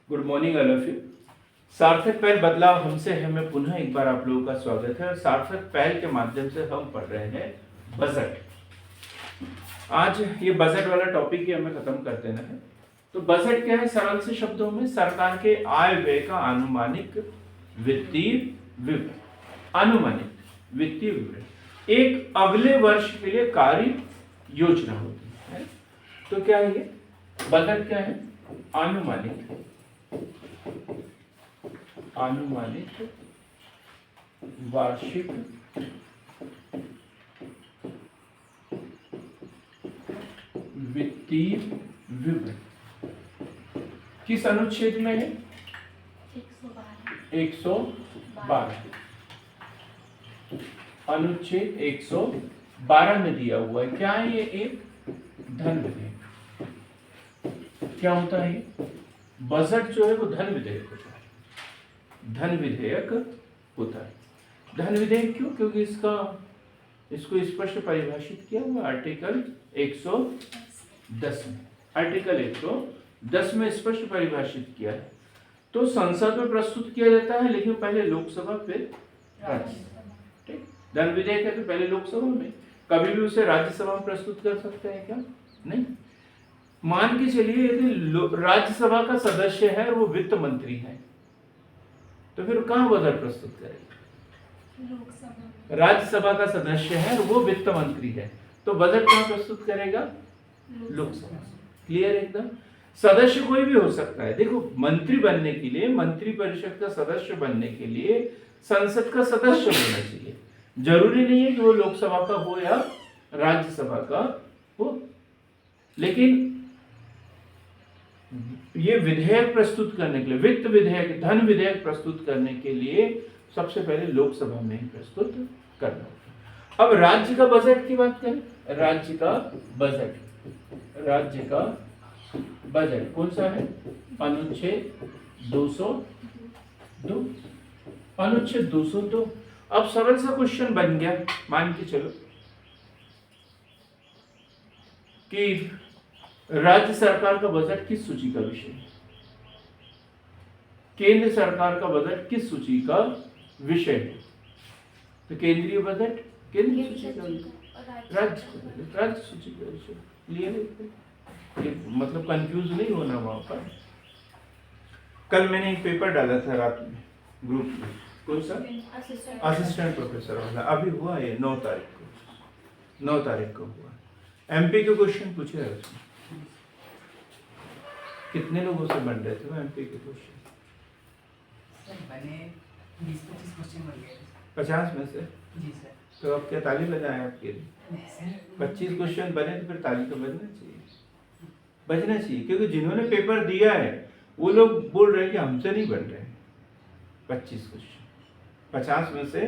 Good morning all of you. सार्थक पहल बदलाव हमसे है में पुनः एक बार आप लोगों का स्वागत है। और सार्थक पहल के माध्यम से हम पढ़ रहे हैं बजट। आज ये बजट वाला टॉपिक ही हमें खत्म कर देना है। तो बजट क्या है? सरल से शब्दों में सरकार के आय व्यय का अनुमानिक वित्तीय विवरण। अनुमानिक वित्तीय विवरण एक अगले वर्ष के लिए कार्य योजना होती है। तो क्या है ये बजट? क्या है? अनुमानित वार्षिक वित्तीय विवरण किस अनुच्छेद में है? 112। अनुच्छेद 112 में दिया हुआ है। क्या है ये? एक धन विधेयक। क्या होता है ये? बजट जो है वो धन विधेयक होता है। धन विधेयक होता है। धन विधेयक क्यों? क्योंकि इसको स्पष्ट परिभाषित किया हुआ आर्टिकल 110 में। आर्टिकल 110 में स्पष्ट परिभाषित किया है। तो संसद में प्रस्तुत किया जाता है, लेकिन पहले लोकसभा फिर राज्यसभा। ठीक, धन विधेयक है तो पहले लोकसभा में, कभी भी उसे राज्यसभा में प्रस्तुत कर सकते हैं क्या? नहीं। मान के चलिए यदि राज्यसभा का सदस्य है वो वित्त मंत्री है, तो फिर कहां बजट प्रस्तुत करेगा? लोकसभा। राज्यसभा का सदस्य है वो वित्त मंत्री है, तो बजट कहां प्रस्तुत करेगा? लोकसभा। क्लियर एकदम? सदस्य कोई भी हो सकता है। देखो, मंत्री बनने के लिए, मंत्री परिषद का सदस्य बनने के लिए संसद का सदस्य होना चाहिए। जरूरी नहीं है कि वो लोकसभा का हो या राज्यसभा का हो। लेकिन ये विधेयक प्रस्तुत करने के लिए, वित्त विधेयक, धन विधेयक प्रस्तुत करने के लिए सबसे पहले लोकसभा में ही प्रस्तुत करना होगा। अब राज्य का बजट की बात करें। राज्य का बजट कौन सा है? अनुच्छेद 202। अनुच्छेद 202। अब सरल सा क्वेश्चन बन गया। मान के चलो कि राज्य सरकार का बजट किस सूची का विषय है? केंद्र सरकार का बजट किस सूची का विषय है? तो केंद्रीय बजट केंद्रीय सूची का विषय, राज्य सूची का विषय। क्लियर है? मतलब कंफ्यूज नहीं होना वहां पर। कल मैंने एक पेपर डाला था रात में ग्रुप में। कौन सा? असिस्टेंट प्रोफेसर वाला। अभी हुआ ये 9 तारीख को हुआ। एमपी के क्वेश्चन पूछे है उसमें। कितने लोगों से बन रहे थे वो एमपी के क्वेश्चन? बने 20-25 क्वेश्चन बन गए। 50 में से? जी सर। तो अब क्या ताली बजाएं आपके लिए? 25 क्वेश्चन बने तो फिर ताली तो बजना चाहिए, क्योंकि जिन्होंने पेपर दिया है वो लोग बोल रहे हैं कि हमसे नहीं बन रहे हैं 25 क्वेश्चन। 50 में से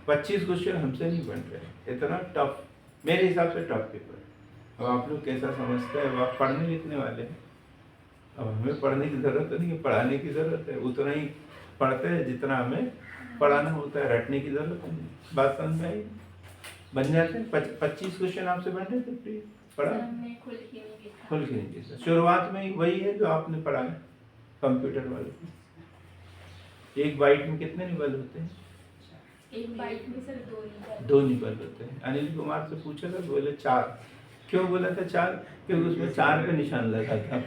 25 क्वेश्चन हमसे नहीं बन रहे। इतना टफ, मेरे हिसाब से टफ पेपर। अब आप लोग कैसा समझते हैं? आप पढ़ने लिखने वाले हैं। अब हमें पढ़ने की जरूरत नहीं है, पढ़ाने की जरूरत है। उतना ही पढ़ते हैं जितना हमें पढ़ाना होता है, रटने की जरूरत नहीं। बात समझ में आई? बन जाते हैं। 25 क्वेश्चन आपसे बन रहे थे, पढ़ा? खुल के नहीं देखा। शुरुआत में ही वही है जो आपने पढ़ा है कंप्यूटर वाले। एक बाइट में कितने निबल होते हैं? एक बाइट में सर 2 निबल होते हैं। अनिल कुमार से पूछा था, बोले 4। क्यों बोला था 4? क्योंकि उसमें 4 पे निशान लगा था।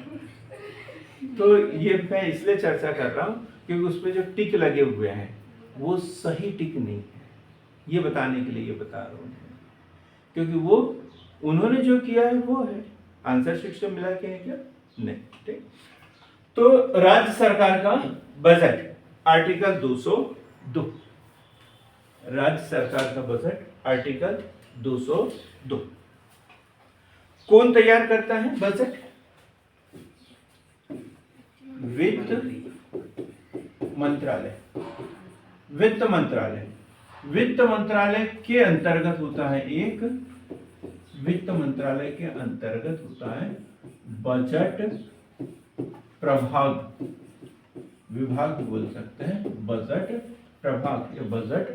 तो ये मैं इसलिए चर्चा कर रहा हूँ क्योंकि उस पर जो टिक लगे हुए हैं वो सही टिक नहीं है, ये बताने के लिए ये बता रहा हूँ। क्योंकि वो उन्होंने जो किया है वो है। आंसर शिक्षक मिला के है क्या? नहीं। ठीक, तो राज्य सरकार का बजट आर्टिकल 202। राज्य सरकार का बजट आर्टिकल 202। कौन तैयार करता है बजट? वित्त मंत्रालय। वित्त मंत्रालय, वित्त मंत्रालय के अंतर्गत होता है एक, वित्त मंत्रालय के अंतर्गत होता है बजट प्रभाग, विभाग बोल सकते हैं, बजट प्रभाग या बजट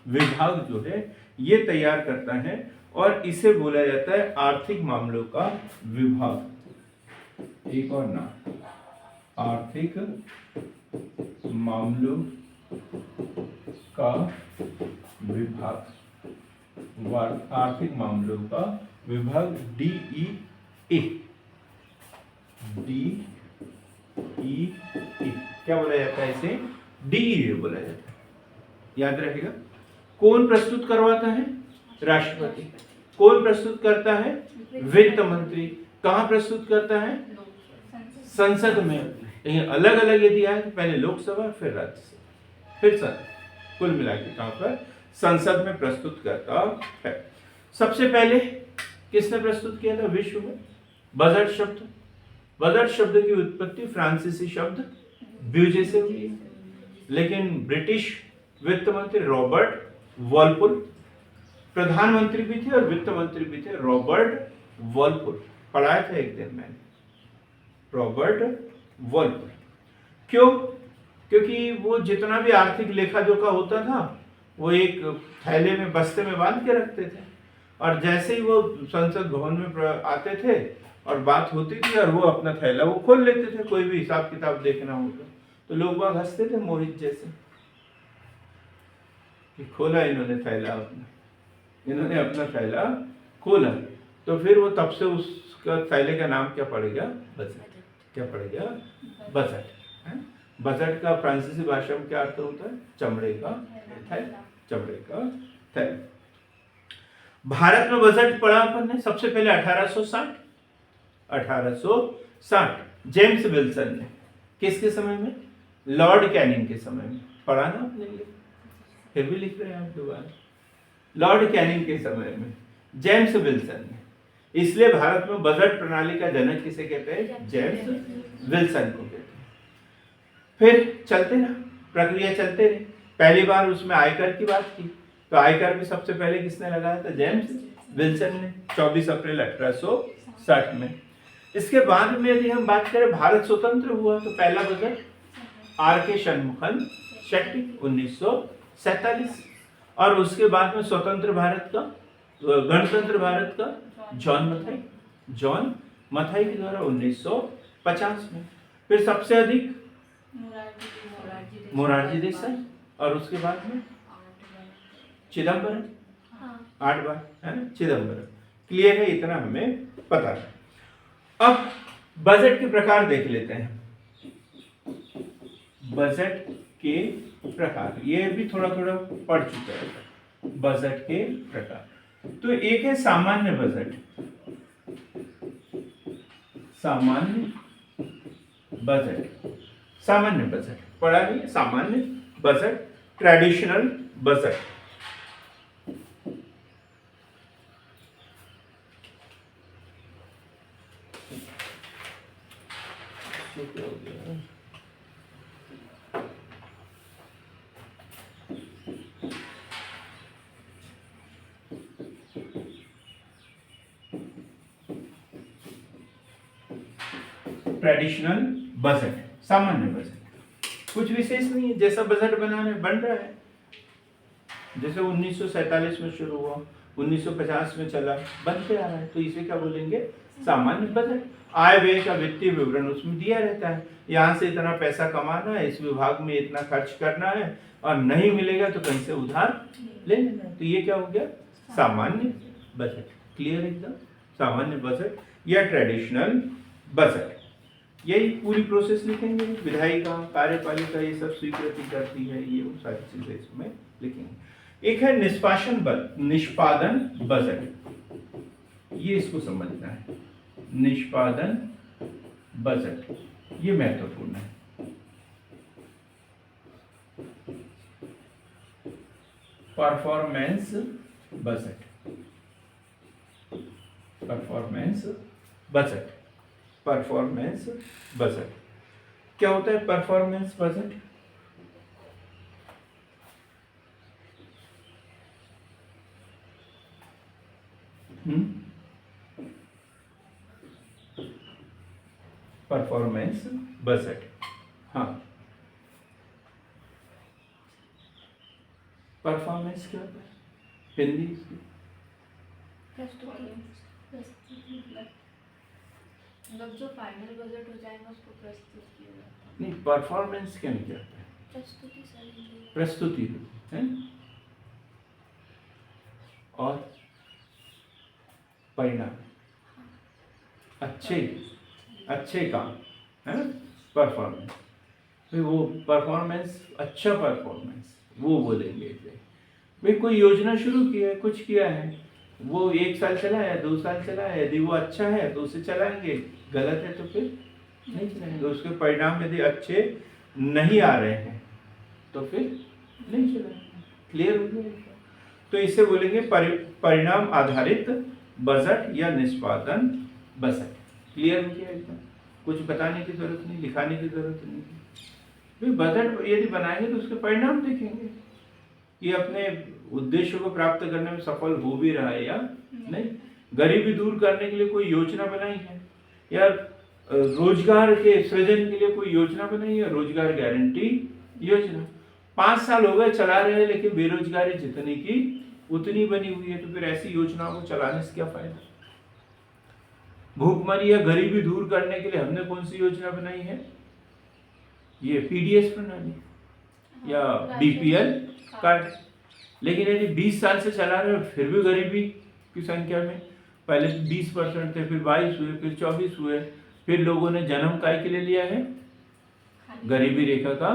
विभाग जो है ये तैयार करता है और इसे बोला जाता है आर्थिक मामलों का विभाग। एक और नाम आर्थिक मामलों का विभाग, आर्थिक मामलों का विभाग DEA, क्या बोला जाता है इसे? DEA बोला जाता है, याद रहेगा। कौन प्रस्तुत करवाता है? राष्ट्रपति। कौन प्रस्तुत करता है? वित्त मंत्री। कहाँ प्रस्तुत करता है? संसद में। लेकिन अलग अलग यदि आए तो पहले लोकसभा फिर राज्यसभा फिर संसद, कुल मिला के कहाँ पर? संसद में प्रस्तुत करता है। सबसे पहले किसने प्रस्तुत किया था विश्व में? बजट शब्द। बजट शब्द की उत्पत्ति फ्रांसीसी शब्द ब्यूजे से हुई है, लेकिन ब्रिटिश वित्त मंत्री रॉबर्ट वॉलपुल, प्रधानमंत्री भी थे और वित्त मंत्री भी थे, रॉबर्ट वॉलपुल। पढ़ाया था एक दिन मैंने, रॉबर्ट वॉलपुल। क्यों? क्योंकि वो जितना भी आर्थिक लेखा जोखा होता था वो एक थैले में, बस्ते में बांध के रखते थे, और जैसे ही वो संसद भवन में आते थे और बात होती थी और वो अपना थैला वो खोल लेते थे, कोई भी हिसाब किताब देखना होगा तो लोग बाग हंसते थे मोहित जैसे कि खोला इन्होंने थैला अपना, इन्होंने अपना थैला खोला। तो फिर वो तब से उसका थैले का नाम क्या पड़ेगा? बजट। क्या पड़ेगा? बजट। बजट का फ्रांसीसी भाषा में क्या अर्थ होता है? चमड़े का थैला, चमड़े का थैला। भारत में बजट पढ़ा अपन ने सबसे पहले 1860 जेम्स विल्सन ने। किसके समय में? लॉर्ड कैनिंग के समय में। पढ़ा ना आपने ये, फिर भी लिख रहे हैं आप दोबारा। लॉर्ड कैनिंग के समय में जेम्स विल्सन ने। इसलिए भारत में बजट प्रणाली का जनक किसे कहते हैं? जेम्स विल्सन को कहते हैं। फिर चलते ना, प्रक्रिया चलते रहे। पहली बार उसमें आयकर की बात की, तो आयकर भी सबसे पहले किसने लगाया था? जेम्स विल्सन ने, 24 अप्रैल 1860 में। इसके बाद में यदि हम बात करें भारत स्वतंत्र हुआ तो पहला बजट RK शनमुखन शेट्टी 1947, और उसके बाद में स्वतंत्र भारत का, गणतंत्र भारत का जॉन मथाई के द्वारा 1950 में। फिर सबसे अधिक मोरारजी देसाई, और उसके बाद में चिदम्बरम, 8 बार है ना चिदम्बरम। क्लियर है? इतना हमें पता है। अब बजट के प्रकार देख लेते हैं। बजट के प्रकार, ये भी थोड़ा थोड़ा पढ़ चुका है। बजट के प्रकार तो एक है सामान्य बजट, सामान्य बजट पढ़ा है। सामान्य budget, traditional budget. Traditional budget, सामान्य बजट, कुछ विशेष नहीं है, जैसा बजट बनाने बन रहा है। जैसे 1947 में शुरू हुआ, 1950 में चला, बनते आ रहा है, तो इसे क्या बोलेंगे? सामान्य बजट। आय व्यय का वित्तीय विवरण उसमें दिया रहता है, यहाँ से इतना पैसा कमाना है, इस विभाग में इतना खर्च करना है, और नहीं मिलेगा तो कहीं से उधार ले लेना है। तो ये क्या हो गया? सामान्य बजट। क्लियर एकदम? सामान्य बजट या ट्रेडिशनल बजट। यही पूरी प्रोसेस लिखेंगे, विधायिका, कार्यपालिका ये सब स्वीकृति करती है, ये वो सारी चीजें इसमें लिखेंगे। एक है निष्पादन बजट, ये इसको समझना है। निष्पादन बजट ये महत्वपूर्ण है। Performance budget, performance budget, performance budget क्या होता है? परफॉर्मेंस बजट परफॉर्मेंस बजट, हाँ, परफॉर्मेंस क्या होता है हिंदी इसकी? मतलब जो फाइनल बजट हो जाएगा उसको प्रस्तुत किया जाता है। नहीं, परफॉर्मेंस क्या नहीं कहते हैं, प्रस्तुति सर हिंदी में। प्रस्तुति है। और परिणाम, अच्छे काम है ना, परफॉर्मेंस। फिर वो परफॉर्मेंस, अच्छा परफॉर्मेंस वो बोलेंगे भाई कोई योजना शुरू की है, कुछ किया है, वो 1 साल चला है, 2 साल चला है, यदि वो अच्छा है तो उसे चलाएंगे, गलत है तो फिर नहीं चलाएंगे। उसके परिणाम यदि अच्छे नहीं आ रहे हैं तो फिर नहीं चलाएंगे। क्लियर हो जाएगा। तो इसे बोलेंगे परिणाम आधारित बजट या निष्पादन बजट। क्लियर हो गया एकदम, कुछ बताने की जरूरत नहीं, लिखाने की जरूरत नहीं। भाई बजट यदि बनाएंगे तो उसके परिणाम देखेंगे, ये अपने उद्देश्य को प्राप्त करने में सफल हो भी रहा है या नहीं। गरीबी दूर करने के लिए कोई योजना बनाई है, या रोजगार के सृजन के लिए कोई योजना बनाई है, रोजगार गारंटी योजना 5 साल हो गए चला रहे हैं, लेकिन बेरोजगारी जितनी की उतनी बनी हुई है, तो फिर ऐसी योजनाओं को चलाने से क्या फायदा। भूखमरी या गरीबी दूर करने के लिए हमने कौन सी योजना बनाई है, ये पीडीएस प्रणाली या बीपीएल कार्ड। लेकिन यदि 20 साल से चला रहे हो फिर भी गरीबी की संख्या में पहले 20% थे, फिर 22 हुए, फिर 24 हुए, फिर लोगों ने जन्म काय के लिए लिया है, गरीबी रेखा का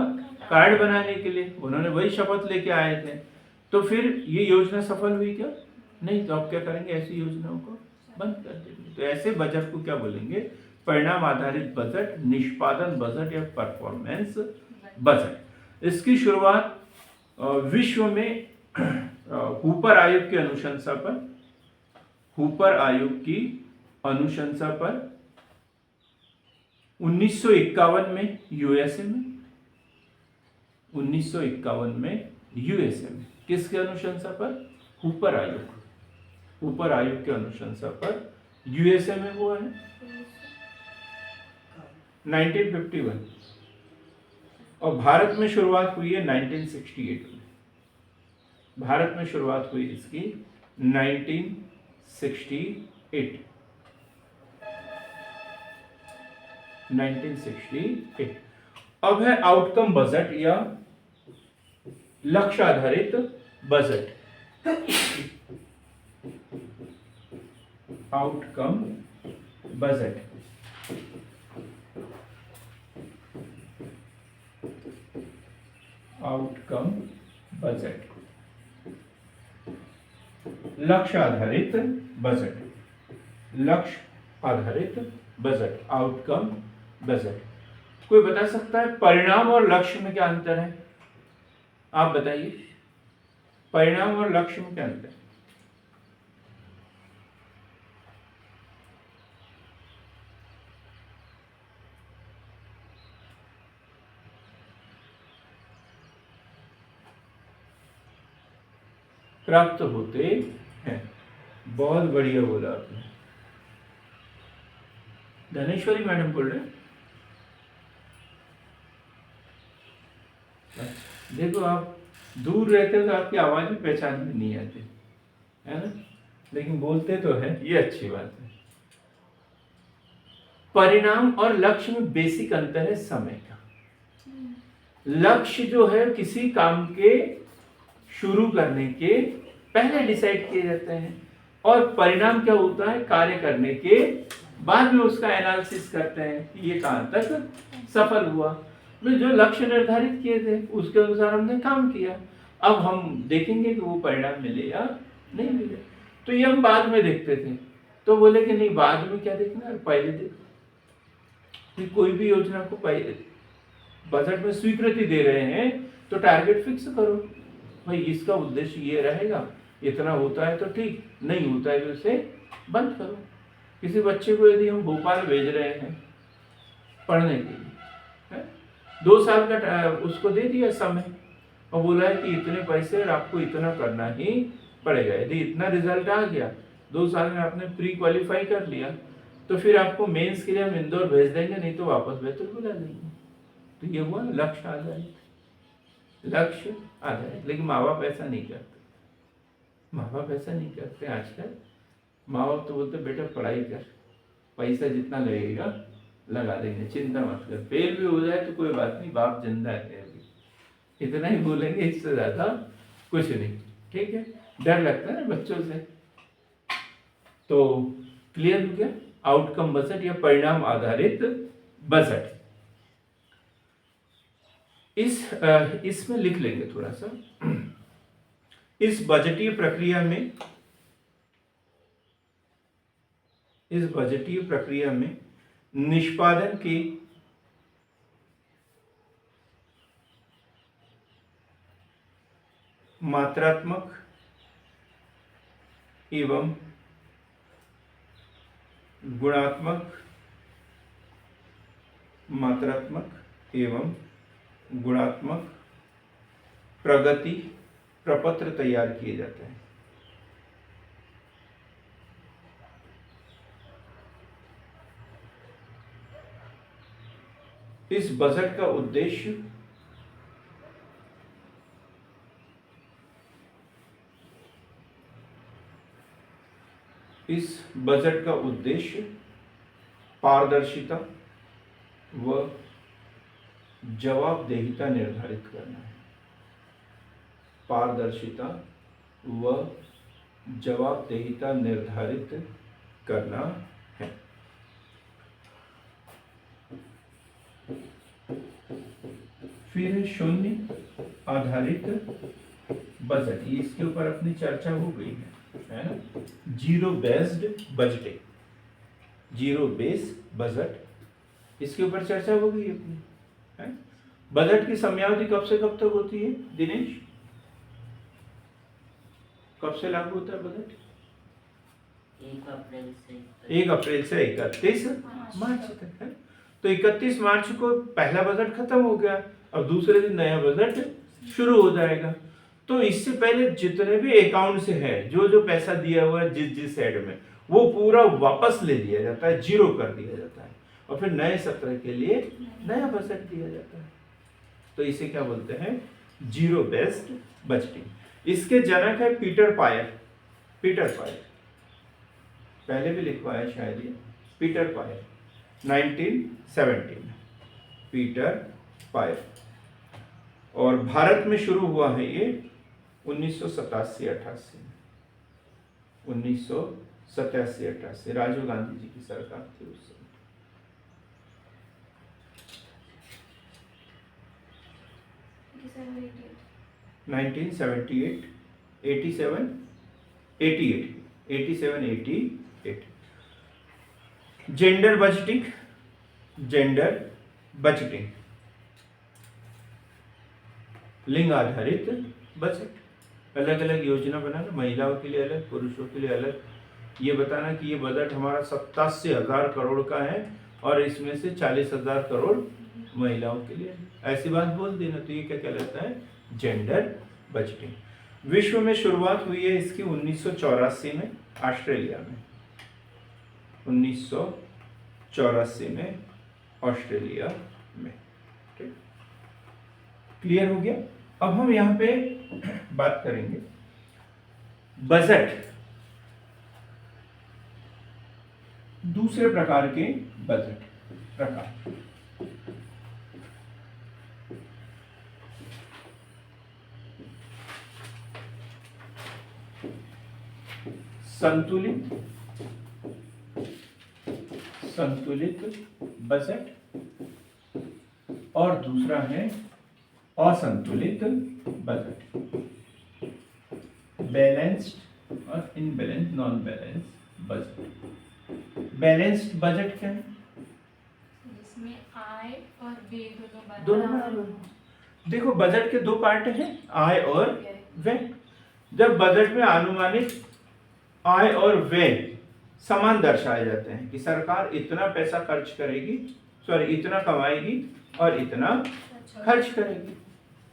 कार्ड बनाने के लिए, उन्होंने वही शपथ लेके आए थे। तो फिर ये योजना सफल हुई क्या, नहीं। तो आप क्या करेंगे, ऐसी योजनाओं को बंद कर देंगे। तो ऐसे बजट को क्या बोलेंगे, परिणाम आधारित बजट, निष्पादन बजट या परफॉर्मेंस बजट। इसकी शुरुआत विश्व में हूपर आयोग की अनुशंसा पर, हूपर आयोग की अनुशंसा पर 1951 में यूएसए में, 1951 में यूएसए में किसके अनुशंसा पर, हूपर आयोग, हूपर आयोग के अनुशंसा पर यूएसए में हुआ है 1951। और भारत में शुरुआत हुई है 1968 में, भारत में शुरुआत हुई इसकी 1968। अब है आउटकम बजट या लक्ष्य आधारित budget. Outcome budget, outcome budget, लक्ष्य आधारित बजट, लक्ष्य आधारित बजट, आउटकम बजट। कोई बता सकता है परिणाम और लक्ष्य में क्या अंतर है, आप बताइए, परिणाम और लक्ष्य में क्या अंतर है। प्राप्त होते हैं, बहुत बढ़िया बोला आपने। धनेश्वरी मैडम बोल रहे हैं। देखो आप दूर रहते हो तो आपकी आवाज भी पहचान में नहीं आती है ना, लेकिन बोलते तो है, ये अच्छी बात है। परिणाम और लक्ष्य में बेसिक अंतर है समय का। लक्ष्य जो है किसी काम के शुरू करने के पहले डिसाइड किए जाते हैं, और परिणाम क्या होता है, कार्य करने के बाद में उसका एनालिसिस करते हैं कि ये कहां तक सफल हुआ। जो लक्ष्य निर्धारित किए थे उसके अनुसार हमने काम किया, अब हम देखेंगे कि वो परिणाम मिले या नहीं मिले। तो ये हम बाद में देखते थे, तो बोले कि नहीं बाद में क्या देखना है, पहले देखो कि कोई भी योजना को पहले बजट में स्वीकृति दे रहे हैं तो टारगेट फिक्स करो, भाई इसका उद्देश्य ये रहेगा, इतना होता है तो ठीक, नहीं होता है तो उसे बंद करो। किसी बच्चे को यदि हम भोपाल भेज रहे हैं पढ़ने के लिए, 2 साल का उसको दे दिया समय और बोला है कि इतने पैसे और आपको इतना करना ही पड़ेगा, यदि इतना रिजल्ट आ गया 2 साल में आपने प्री क्वालिफाई कर लिया तो फिर आपको मेंस के लिए हम इंदौर भेज देंगे, नहीं तो वापस बैतूल बुला लेंगे। तो ये हुआ लक्ष्य आधारित, लक्ष्य आधारित। लेकिन माँ बाप ऐसा नहीं करते, माँ बाप ऐसा नहीं करते आजकल। माँ बाप तो बोलते बेटा पढ़ाई कर, पैसा जितना लगेगा लगा देंगे, चिंता मत कर। फेल भी हो जाए तो कोई बात नहीं, बाप जिंदा है अभी, इतना ही बोलेंगे, इससे ज्यादा कुछ नहीं। ठीक है, डर लगता है ना बच्चों से। तो क्लियर हो गया आउटकम बजट या परिणाम आधारित बजट। इसमें लिख लेंगे थोड़ा सा। इस बजटीय प्रक्रिया में निष्पादन के मात्रात्मक एवं गुणात्मक प्रगति प्रपत्र तैयार किए जाते हैं। इस बजट का उद्देश्य पारदर्शिता व जवाबदेहिता निर्धारित करना है। पारदर्शिता व जवाबदेहिता निर्धारित करना है। फिर शून्य आधारित बजट, ये इसके ऊपर अपनी चर्चा हो गई है ना। Zero based budgeting, zero base budget, इसके ऊपर चर्चा हो गई अपनी है। बजट की समयावधि कब से कब तक होती है दिनेश? कब से लागू होता है बजट? 1 अप्रैल से 31 मार्च तक है। तो 31 मार्च को पहला बजट खत्म हो गया, अब दूसरे दिन नया बजट शुरू हो जाएगा। तो इससे पहले जितने भी अकाउंट से है, जो जो पैसा दिया हुआ है जिस हेड में, वो पूरा वापस ले लिया जाता है, जीरो कर दिया जाता है, और फिर नए सत्र के लिए नया बजट दिया जाता है। तो इसे क्या बोलते हैं? Zero based budgeting. इसके जनक है पीटर पायर। पहले भी लिखवाया शायद ये, पीटर पायर 1917, पीटर पायर। और भारत में शुरू हुआ है ये 1987-88 में, 1987-88 राजीव गांधी जी की सरकार थी उस समय। हाँ 1978, 87, 88। जेंडर बजटिंग, लिंग आधारित बजट। अलग अलग योजना बनाना, महिलाओं के लिए अलग, पुरुषों के लिए अलग। ये बताना कि ये बजट हमारा 87,000 करोड़ का है और इसमें से 40,000 करोड़ महिलाओं के लिए। ऐसी बात बोल देना, तो ये क्या कहलाता है? Gender budgeting. विश्व में शुरुआत हुई है इसकी 1984 में ऑस्ट्रेलिया में, 1984 में ऑस्ट्रेलिया में। ठीक, क्लियर हो गया। अब हम यहाँ पे बात करेंगे बजट, दूसरे प्रकार के बजट प्रकार। संतुलित बजट, और दूसरा है असंतुलित बजट, बैलेंस्ड और imbalance, non balance budget. Balanced budget क्या है? जिसमें आय और व्यय दोनों बराबर। देखो बजट के दो पार्ट हैं, आय और व्यय। जब बजट में अनुमानित आय और व्यय समान दर्शाए जाते हैं कि सरकार इतना पैसा खर्च करेगी, इतना कमाएगी और इतना खर्च करेगी,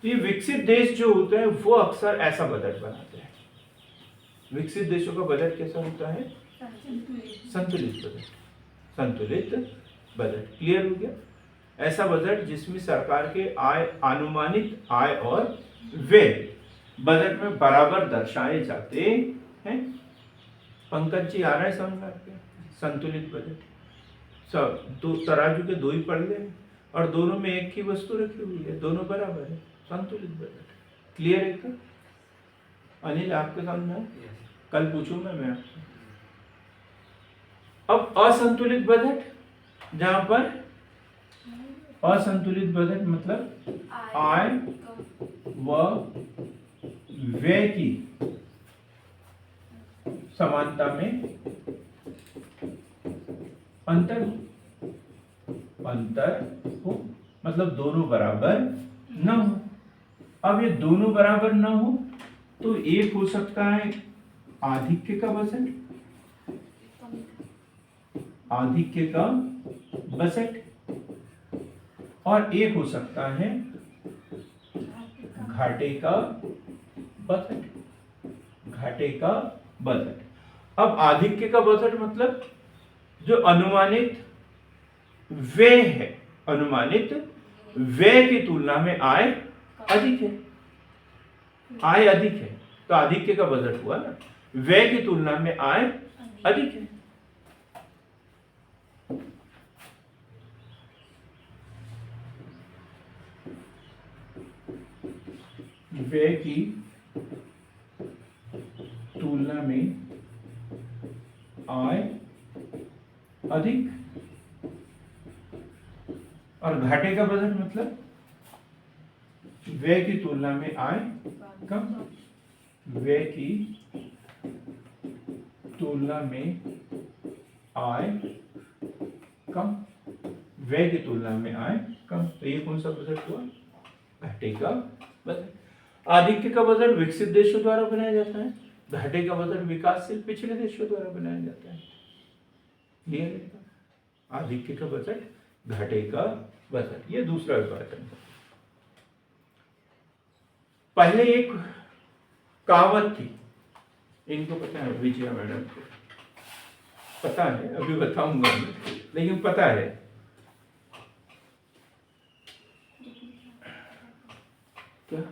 तो ये विकसित देश जो होते हैं वो अक्सर ऐसा बजट बनाते हैं। विकसित देशों का बजट कैसा होता है? संतुलित बजट। क्लियर हो गया? ऐसा बजट जिसमें सरकार के अनुमानित आय और व्यय बजट में बराबर दर्शाए जाते हैं। पंकज जी, आ रहा है समझ में आपके? संतुलित बजट। सब दो तराजू के दो ही पल्ले हैं और दोनों में एक ही वस्तु रखी हुई है, दोनों बराबर है, संतुलित बजट। क्लियर है क्या? अनिल आपके सामने है? कल पूछूंगा मैं आपसे। अब असंतुलित बजट, जहां पर असंतुलित बजट मतलब आय व व्यय की समानता में अंतर हो, मतलब दोनों बराबर न हो। अब ये दोनों बराबर न हो तो एक हो सकता है आधिक्य का बजट, आधिक्य का बजट, और एक हो सकता है घाटे का बजट, घाटे का बजट। अब आधिक्य का बजट मतलब जो अनुमानित व्यय है, अनुमानित व्यय की तुलना में आय अधिक है, आय अधिक है तो आधिक्य का बजट हुआ ना, व्यय की तुलना में आय अधिक है। व्यय की तुलना में आय अधिक, और घाटे का बजट मतलब व्यय की तुलना में आय कम, व्यय की तुलना में आय कम, व्यय की तुलना में आय कम। तो ये कौन सा बजट हुआ? घाटे का बजट। आधिक्य का बजट विकसित देशों द्वारा बनाया जाता है, घाटे का बजट विकासशील पिछड़े देशों द्वारा बनाया जाता है। क्लियर है? आधिक्य का बजट, घाटे का बजट, ये दूसरा विभाजन। पहले एक कहावत थी, इनको पता है, विजया मैडम को पता है, अभी बताऊंगा मैं, लेकिन पता है। क्या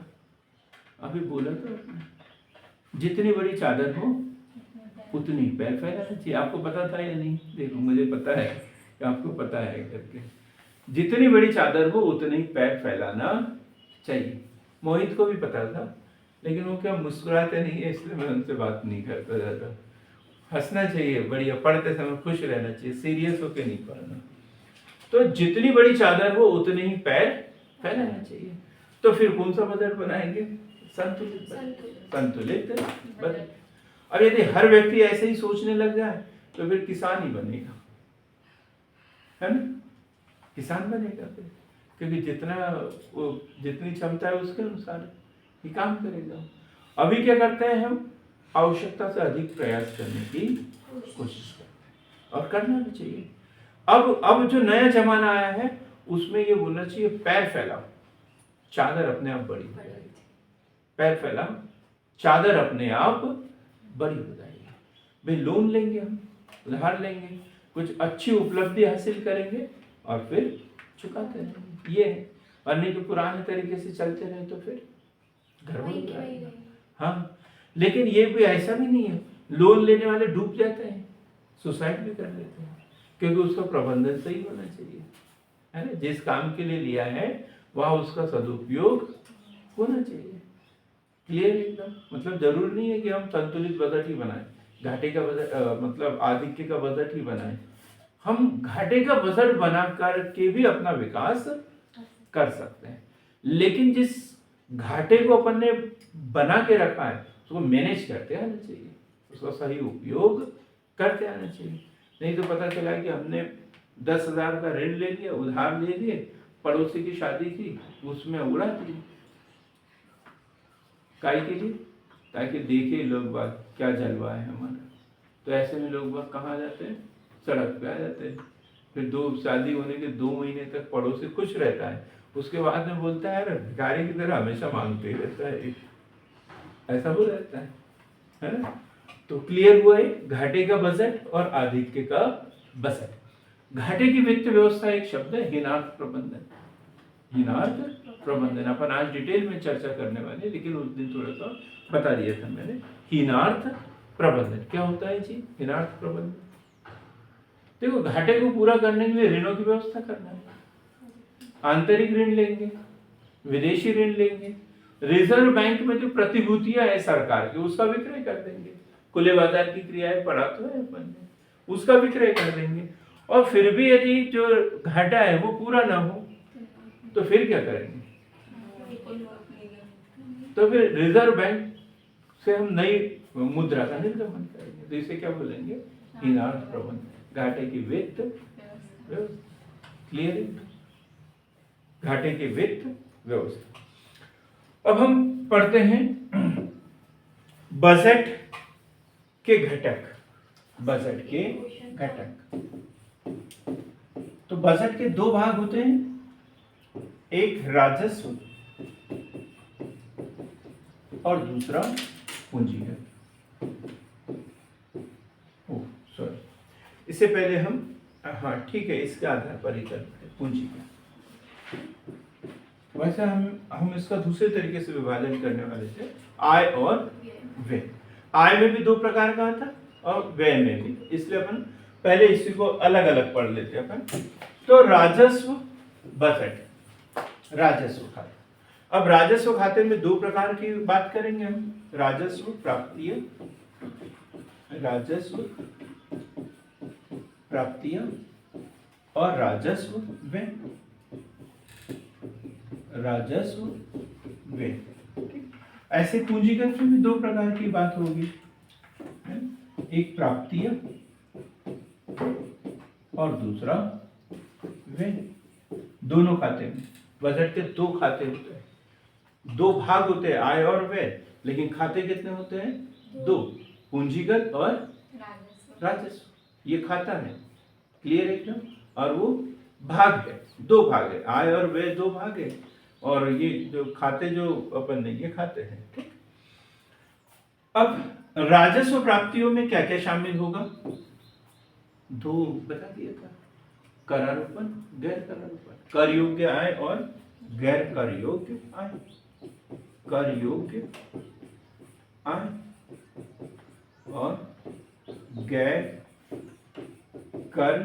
अभी बोला था आपने? जितनी बड़ी चादर हो उतनी पैर फैलाना चाहिए। आपको पता था या नहीं? देखो मुझे पता है कि आपको पता है करके। जितनी बड़ी चादर हो उतनी ही पैर फैलाना चाहिए। मोहित को भी पता था, लेकिन वो क्या मुस्कुराते नहीं है, इसलिए मैं उनसे बात नहीं करता ज़्यादा। हंसना चाहिए, बढ़िया पढ़ते समय खुश रहना चाहिए, सीरियस होकर नहीं पढ़ना। तो जितनी बड़ी चादर हो उतने ही पैर फैलाना चाहिए। तो फिर कौन सा बजट बनाएंगे? संतुलित बजट, संतुलित बजट। अब यदि हर व्यक्ति ऐसे ही सोचने लग जाए तो फिर किसान ही बनेगा, है ना? किसान बनेगा फिर, क्योंकि जितनी क्षमता है उसके अनुसार ही काम करेगा। अभी क्या करते हैं हम? आवश्यकता से अधिक प्रयास करने की कोशिश करते हैं, और करना भी चाहिए। अब जो नया जमाना आया है उसमें ये बोलना चाहिए पैर फैलाओ, चादर अपने आप बड़ी हो जाएगी। पैर फैलाओ, चादर अपने आप बड़ी हो जाएगी। भाई लोन लेंगे, हम उधार लेंगे, कुछ अच्छी उपलब्धि हासिल करेंगे और फिर चुकाते रहेंगे, ये है। और नहीं तो पुराने तरीके से चलते रहे तो फिर गड़बड़ हो जाएगा। हाँ, लेकिन ये कोई ऐसा भी नहीं है, लोन लेने वाले डूब जाते हैं, सुसाइड भी कर लेते हैं, क्योंकि उसका प्रबंधन सही होना चाहिए, है ना? जिस काम के लिए लिया है वह उसका सदुपयोग होना चाहिए। क्लियर एकदम? मतलब जरूर नहीं है कि हम संतुलित बजट ही बनाएं, घाटे का बजट मतलब आधिक्य का बजट ही बनाएं। हम घाटे का बजट बना करके भी अपना विकास कर सकते हैं, लेकिन जिस घाटे को अपन ने बना के रखा है उसको मैनेज करते आना चाहिए, उसका सही उपयोग करते आना चाहिए। नहीं तो पता चला कि हमने 10,000 का ऋण ले लिया, उधार ले लिए, पड़ोसी की शादी थी उसमें उड़ा दी। काहे के लिए? ताकि देखे लोग बात क्या जलवा है हमारा। तो ऐसे में लोग बात कहाँ जाते हैं? सड़क पे आ जाते हैं। फिर शादी होने के 2 महीने तक पड़ोसी खुश रहता है, उसके बाद में बोलता है भिखारी की तरह हमेशा मांगते ही रहता है, ऐसा हो रहता है ना? तो क्लियर हुआ है घाटे का बजट और आधिक्य का बजट। घाटे की वित्त व्यवस्था एक शब्द है, हीनार्थ प्रबंधन। हीनार्थ प्रबंधन अपन आज डिटेल में चर्चा करने वाले, लेकिन उस दिन थोड़ा सा बता दिया था मैंने। हीनार्थ प्रबंधन क्या होता है जी? हीनार्थ प्रबंधन देखो घाटे को पूरा करने के लिए ऋणों की व्यवस्था करना है, आंतरिक ऋण लेंगे, विदेशी ऋण लेंगे, रिजर्व बैंक में जो प्रतिभूतियां है सरकार की उसका विक्रय कर देंगे, खुले बाजार की क्रियाएं पढ़ा तो है अपन ने, उसका विक्रय कर देंगे। और फिर भी यदि जो घाटा है वो पूरा ना हो तो फिर क्या करेंगे? तो फिर रिजर्व बैंक से हम नई मुद्रा का निर्गमन करेंगे। तो इसे क्या बोलेंगे? हीनार्थ प्रबंधन, घाटे की वित्त क्लियरिंग, घाटे की वित्त व्यवस्था। अब हम पढ़ते हैं बजट के घटक। बजट के घटक, तो बजट के दो भाग होते हैं, एक राजस्व और दूसरा पूंजीगत। सॉरी, इससे पहले हम हाँ ठीक है, इसके आधार पर ही करते हैं पूंजीगत। वैसे हम इसका दूसरे तरीके से विभाजन करने वाले थे, आय और व्यय। आय में भी दो प्रकार का आता और व्यय में भी, इसलिए अपन पहले इसी को अलग अलग पढ़ लेते हैं अपन। तो राजस्व बजट, राजस्व खाते। अब राजस्व खाते में दो प्रकार की बात करेंगे हम, राजस्व प्राप्तियां, राजस्व प्राप्तियां और राजस्व व्यय, राजस्व व्यय। ऐसे पूंजीगत में भी दो प्रकार की बात होगी, एक प्राप्तियां और दूसरा व्यय। दोनों खाते में, बजट के दो खाते होते हैं, दो भाग होते हैं, आय और व्यय, लेकिन खाते कितने होते हैं? दो, पूंजीगत और राजस्व। ये खाता है, क्लियर एकदम, और वो भाग है, दो भाग है, आय और व्यय दो भाग है, और ये जो खाते जो अपन ने ये खाते हैं, ठीक। अब राजस्व प्राप्तियों में क्या क्या शामिल होगा? दो बता दिया था, करारोपण, गैर करारोपण, कर योग्य आय और गैर कर योग्य आय, कर योग्य आय और गैर कर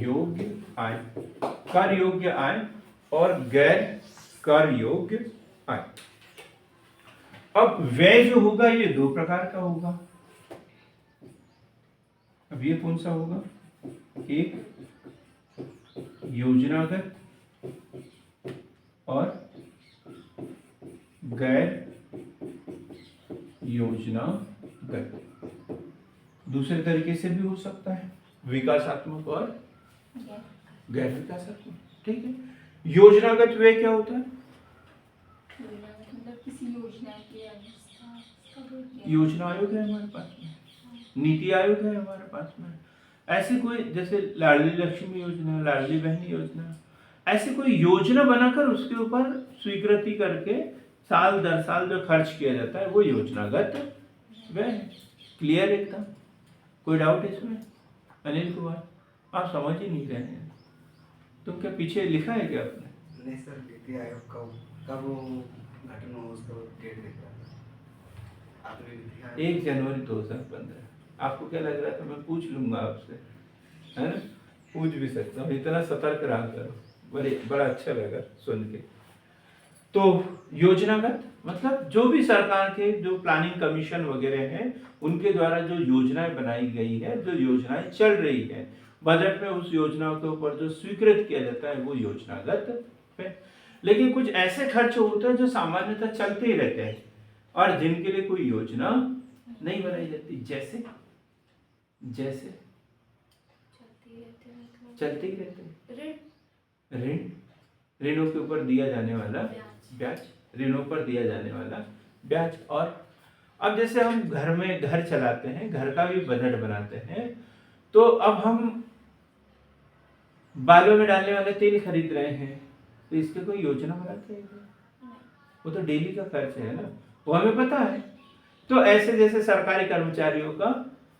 योग्य आय, कर योग्य आय और गैर कर योग्य आय। अब व्यय जो होगा ये दो प्रकार का होगा। अब ये कौन सा होगा? एक योजनागत और गैर योजनागत। दूसरे तरीके से भी हो सकता है, विकासात्मक और गैर विकासात्मक, ठीक है। योजनागत व्यय क्या होता है? मतलब किसी योजना की अवस्था, योजना आयोग है हमारे पास में, नीति आयोग है हमारे पास में, ऐसे कोई जैसे लाडली लक्ष्मी योजना, लाडली बहन योजना, ऐसे कोई योजना बनाकर उसके ऊपर स्वीकृति करके साल दर साल जो खर्च किया जाता है वो योजनागत व्यय है। क्लियर एकदम, कोई डाउट इसमें? अनिल कुमार, आप समझ ही नहीं रहे हैं, तुम क्या पीछे लिखा है क्या आपने? नहीं सर, नीति आयोग का कब वो गठन हो उसका डेट देख रहा था आपने लिखा है 1 जनवरी 2015। आपको क्या लग रहा था मैं पूछ लूंगा आपसे, है ना? पूछ भी सकता हूँ, इतना सतर्क रहा करो, बड़ा अच्छा लगा सुन के। तो योजनागत मतलब जो भी सरकार के जो प्लानिंग कमीशन वगैरह हैं उनके द्वारा जो योजनाएं बनाई गई है, जो योजनाएं चल रही है, बजट में उस योजनाओं के ऊपर जो स्वीकृत किया जाता है वो योजनागत है। लेकिन कुछ ऐसे खर्च होते हैं जो सामान्यतः चलते ही रहते हैं और जिनके लिए कोई योजना नहीं बनाई जाती, जैसे जैसे चलते ही रहते हैं। ऋण, ऋणों के ऊपर दिया जाने वाला ब्याज, ऋणों पर दिया जाने वाला ब्याज। और अब जैसे हम घर में घर चलाते हैं, घर का भी बजट बनाते हैं, तो अब हम बालों में डालने वाले तेल खरीद रहे हैं, तो इसके कोई योजना बनाते हैं? वो तो डेली का खर्च है ना, वो हमें पता है। तो ऐसे जैसे सरकारी कर्मचारियों का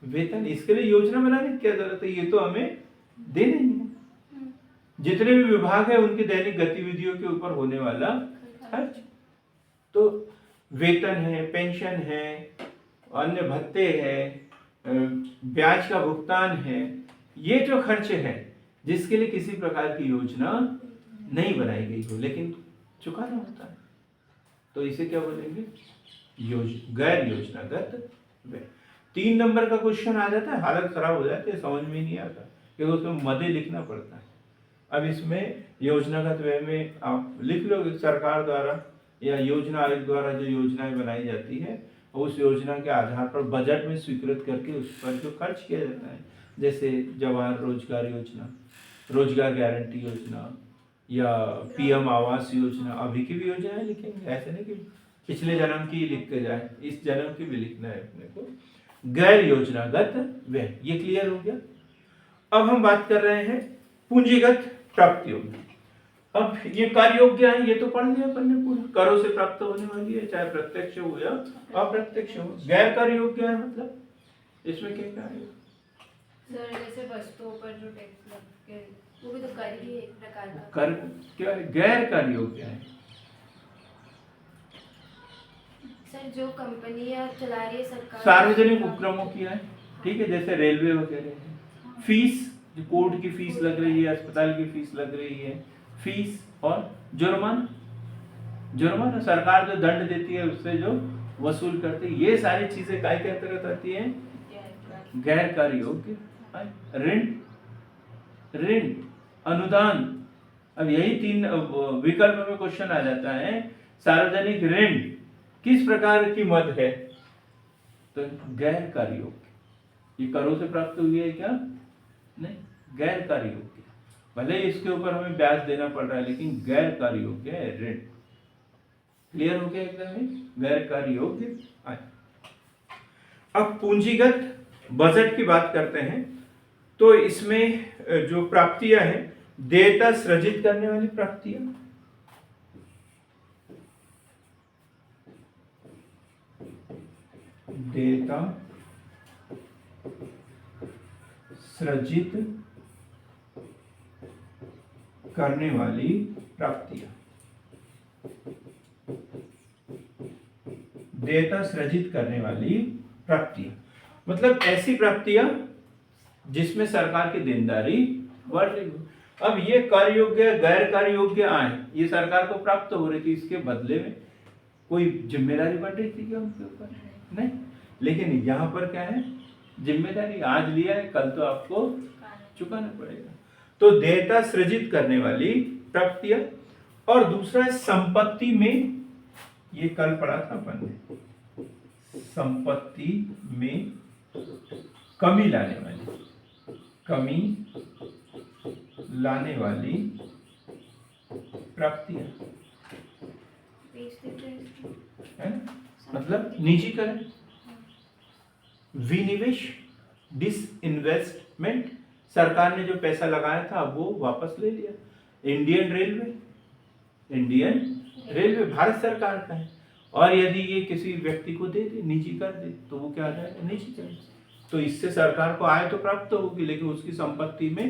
वेतन, इसके लिए योजना बनाने की क्या जरूरत है? ये तो हमें देना ही है। जितने भी विभाग है उनकी दैनिक गतिविधियों के ऊपर होने वाला खर्च, तो वेतन है, पेंशन है, अन्य भत्ते है, ब्याज का भुगतान है, ये जो खर्चे हैं जिसके लिए किसी प्रकार की योजना नहीं बनाई गई हो लेकिन चुकाना होता है, तो इसे क्या बोलेंगे? गैर योजनागत व्यय। 3 नंबर का क्वेश्चन आ जाता है, हालत खराब हो जाती है, समझ में नहीं आता क्योंकि उसमें मदे लिखना पड़ता है। अब इसमें योजनागत व्यय में आप लिख लो सरकार द्वारा या योजना आयोग द्वारा जो योजनाएं बनाई जाती है उस योजना के आधार पर बजट में स्वीकृत करके उस पर जो खर्च किया जाता है, जैसे जवाहर रोजगार योजना, रोजगार गारंटी योजना या पीएम आवास योजना, अभी की भी योजना लिखेंगे, ऐसे नहीं कि पिछले जन्म की लिख के जाए, इस जन्म की भी लिखना है अपने को। गैर योजनागत व्यय, ये क्लियर हो गया। अब हम बात कर रहे हैं पूंजीगत प्राप्तियों में। अब ये कार्य योग्य है, ये तो पढ़ लिया अपन ने पूरा, करों से प्राप्त होने वाली है, चाहे प्रत्यक्ष हो या अप्रत्यक्ष हो। गैर कार्य योग्य है मतलब इसमें क्या क्या है? सर जैसे वस्तुओं पर जो टैक्स लग के वो भी तो कर ही एक प्रकार का कर क्या है? गैर कार्य योग्य है सर, जो कंपनियां चला रही है सरकार, सार्वजनिक उपक्रमों की है, ठीक है, जैसे रेलवे वगैरह है। फीस, जो कोर्ट की फीस लग रही है, अस्पताल की फीस लग रही है, फीस और जुर्माना, जुर्माना सरकार जो दंड देती है उससे जो वसूल करती है, ये सारी चीजें काय के अंतर्गत आती है? गैर कार्य योग्य। ऋण, ऋण, अनुदान, अब यही 3 विकल्प में क्वेश्चन आ जाता है। सार्वजनिक ऋण किस प्रकार की मद है? तो गैर कार्य योग्य। ये करों से प्राप्त हुई है क्या? नहीं, गैर कार्य योग्य। भले ही इसके ऊपर हमें ब्याज देना पड़ रहा है लेकिन गैर कार्य योग्य है ऋण। क्लियर हो गया एकदम ही? गैर कार्य योग्य। अब पूंजीगत बजट की बात करते हैं तो इसमें जो प्राप्तियां हैं, देयता सृजित करने वाली प्राप्तियां, देयता सृजित करने वाली प्राप्तियां, देयता सृजित करने वाली प्राप्तियां मतलब ऐसी प्राप्तियां जिसमें सरकार की देनदारी बढ़ रही हो। अब ये कार्य योग्य गैर कार्य योग्य आए, ये सरकार को प्राप्त हो रही थी, इसके बदले में कोई जिम्मेदारी बढ़ रही थी क्या उनके ऊपर? नहीं, लेकिन यहाँ पर क्या है? जिम्मेदारी आज लिया है, कल तो आपको चुकाना पड़ेगा। तो देयता सृजित करने वाली प्राप्तियां। और दूसरा है संपत्ति में, ये कल पढ़ा था अपन ने, संपत्ति में कमी लाने वाली, कमी लाने वाली प्राप्तियां है ना? मतलब निजीकरण, विनिवेश, डिसइन्वेस्टमेंट, सरकार ने जो पैसा लगाया था वो वापस ले लिया। Indian railway, Indian railway Bharat सरकार का है और यदि ये किसी व्यक्ति को दे दे, निजी कर दे, तो वो क्या आ जाएगा? निजीकरण। तो इससे सरकार को आय तो प्राप्त होगी लेकिन उसकी संपत्ति में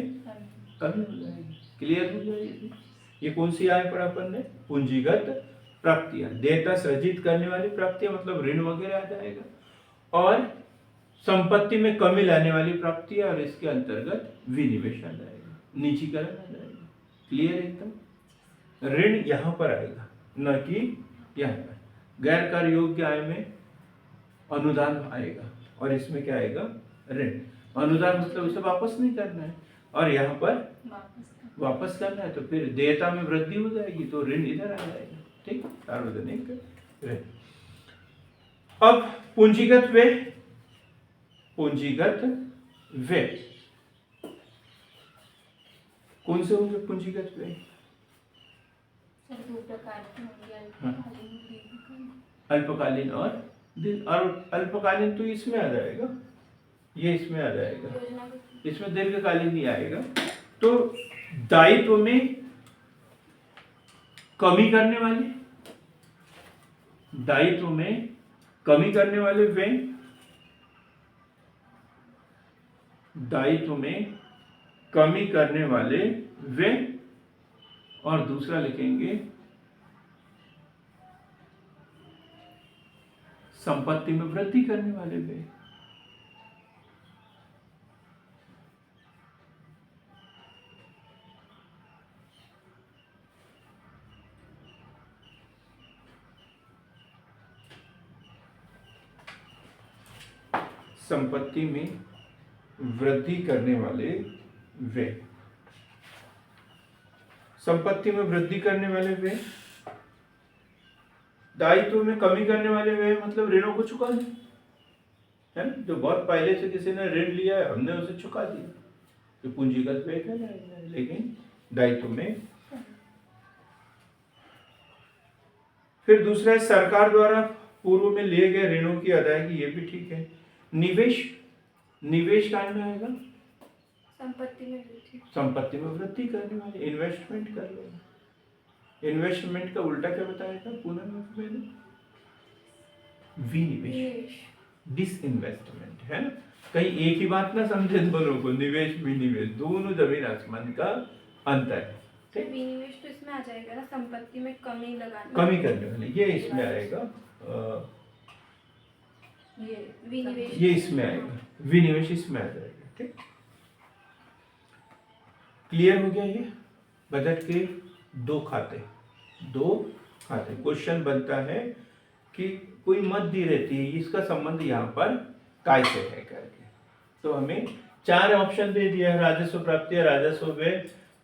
कमी हो जाएगी। क्लियर हो जाएगी? ये कौन सी आय पढ़ा अपन ने? पूंजीगत प्राप्तियां, देयता सृजित करने वाली प्राप्तियां मतलब ऋण वगैरह आ जाएगा, और संपत्ति में कमी लाने वाली प्राप्तियां, और इसके अंतर्गत विनिवेश आ जाएगा, निजीकरण आ जाएगा। क्लियर एकदम? ऋण यहां पर आएगा न कि यहां पर। गैर कार्य योग्य आय में अनुदान आएगा और इसमें क्या आएगा? ऋण। अनुदान मतलब उसे वापस नहीं करना है और यहाँ पर वापस करना है, तो फिर देयता में वृद्धि हो जाएगी तो ऋण इधर आ जाएगा। ठीक, सार्वजनिक ऋण। अब पूंजीगत व्यय, पूंजीगत व्यय कौन से होंगे? पूंजीगत व्यय सर 2 प्रकार के होंगे, हाँ। अल्पकालीन और दीर्घकालीन। और अल्पकालीन तो इसमें आ जाएगा, ये इसमें आ जाएगा, इसमें दीर्घकालीन नहीं आएगा। तो दायित्व में कमी करने वाले, दायित्व में कमी करने वाले व्यय, दायित्व में कमी करने वाले व्यय, और दूसरा लिखेंगे संपत्ति में वृद्धि करने वाले व्यय। संपत्ति में वृद्धि करने वाले व्यय। संपत्ति में वृद्धि करने वाले व्यय, दायित्व में कमी करने वाले व्यय मतलब ऋणों को चुका दें, है ना। जो बहुत पहले से किसी ने ऋण लिया है हमने उसे चुका दिया, तो पूंजीगत व्यय कहलाएगा। लेकिन दायित्व में फिर दूसरा है सरकार द्वारा पूर्व में लिए गए ऋणों की अदायगी, ये भी ठीक है। निवेश, निवेश काय में आएगा? संपत्ति में वृद्धि। संपत्ति में वृद्धि करने वाले, इन्वेस्टमेंट कर लो। इन्वेस्टमेंट का उल्टा क्या बताया था पुनः? विनिवेश, डिसइन्वेस्टमेंट, है ना। कहीं एक ही बात ना समझे दोनों को, निवेश विनिवेश दोनों जमीन आसमान का अंतर है। तो विनिवेश तो इसमें आ जाएगा ना, संपत्ति में कमी लगाना, कमी करने वाले, ये इसमें आएगा। ये विनिवेश, ये इसमें आएगा, विनिवेश इसमें आ जाएगा। ठीक, क्लियर हो गया ये बजट के दो खाते। क्वेश्चन बनता है कि कोई मत दी रहती है, इसका संबंध यहाँ पर काय से है करके, तो हमें 4 ऑप्शन दे दिया है, राजस्व प्राप्ति या राजस्व व्यय,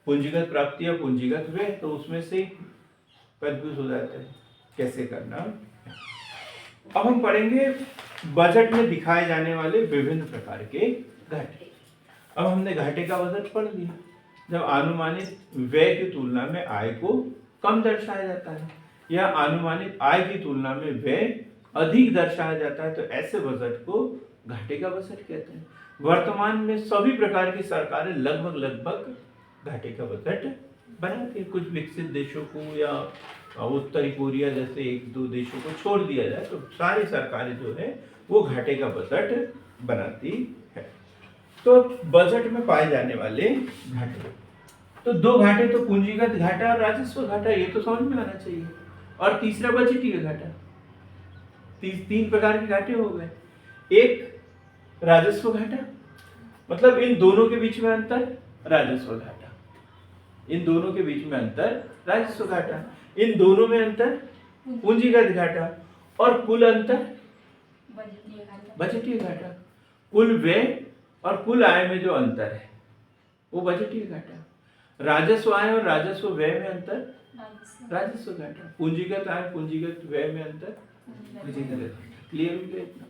पूंजीगत प्राप्ति या पूंजीगत व्यय। तो उसमें से कंफ्यूज हो जाते हैं कैसे करना। अब हम पढ़ेंगे बजट में दिखाए जाने वाले विभिन्न प्रकार के घाटे। अब हमने घाटे का बजट पढ़ लिया, जब अनुमानित व्यय की तुलना में आय को कम दर्शाया जाता है या अनुमानित आय की तुलना में व्यय अधिक दर्शाया जाता है, तो ऐसे बजट को घाटे का बजट कहते हैं। वर्तमान में सभी प्रकार की सरकारें लगभग घाटे का बजट बनाती है। कुछ विकसित देशों को या उत्तरी कोरिया जैसे 1-2 देशों को छोड़ दिया जाए तो सारी सरकारें जो है वो घाटे का बजट बनाती है। तो बजट में पाए जाने वाले घाटे, तो 2 घाटे तो पूंजीगत घाटा और राजस्व घाटा, ये तो समझ में आना चाहिए। और तीसरा बजटीय घाटा। 3 प्रकार के घाटे हो गए। एक राजस्व घाटा, मतलब इन दोनों के बीच में अंतर राजस्व घाटा, इन दोनों के बीच में अंतर राजस्व घाटा, इन दोनों में अंतर पूंजीगत घाटा, और कुल अंतर बजटीय घाटा। कुल व्यय और कुल आय में जो अंतर है वो बजटीय घाटा। राजस्व आय और राजस्व व्यय में अंतर राजस्व घाटा। पूंजीगत आय पूंजीगत व्यय में अंतर पूंजीगत घाटा। क्लियर हो गया इतना?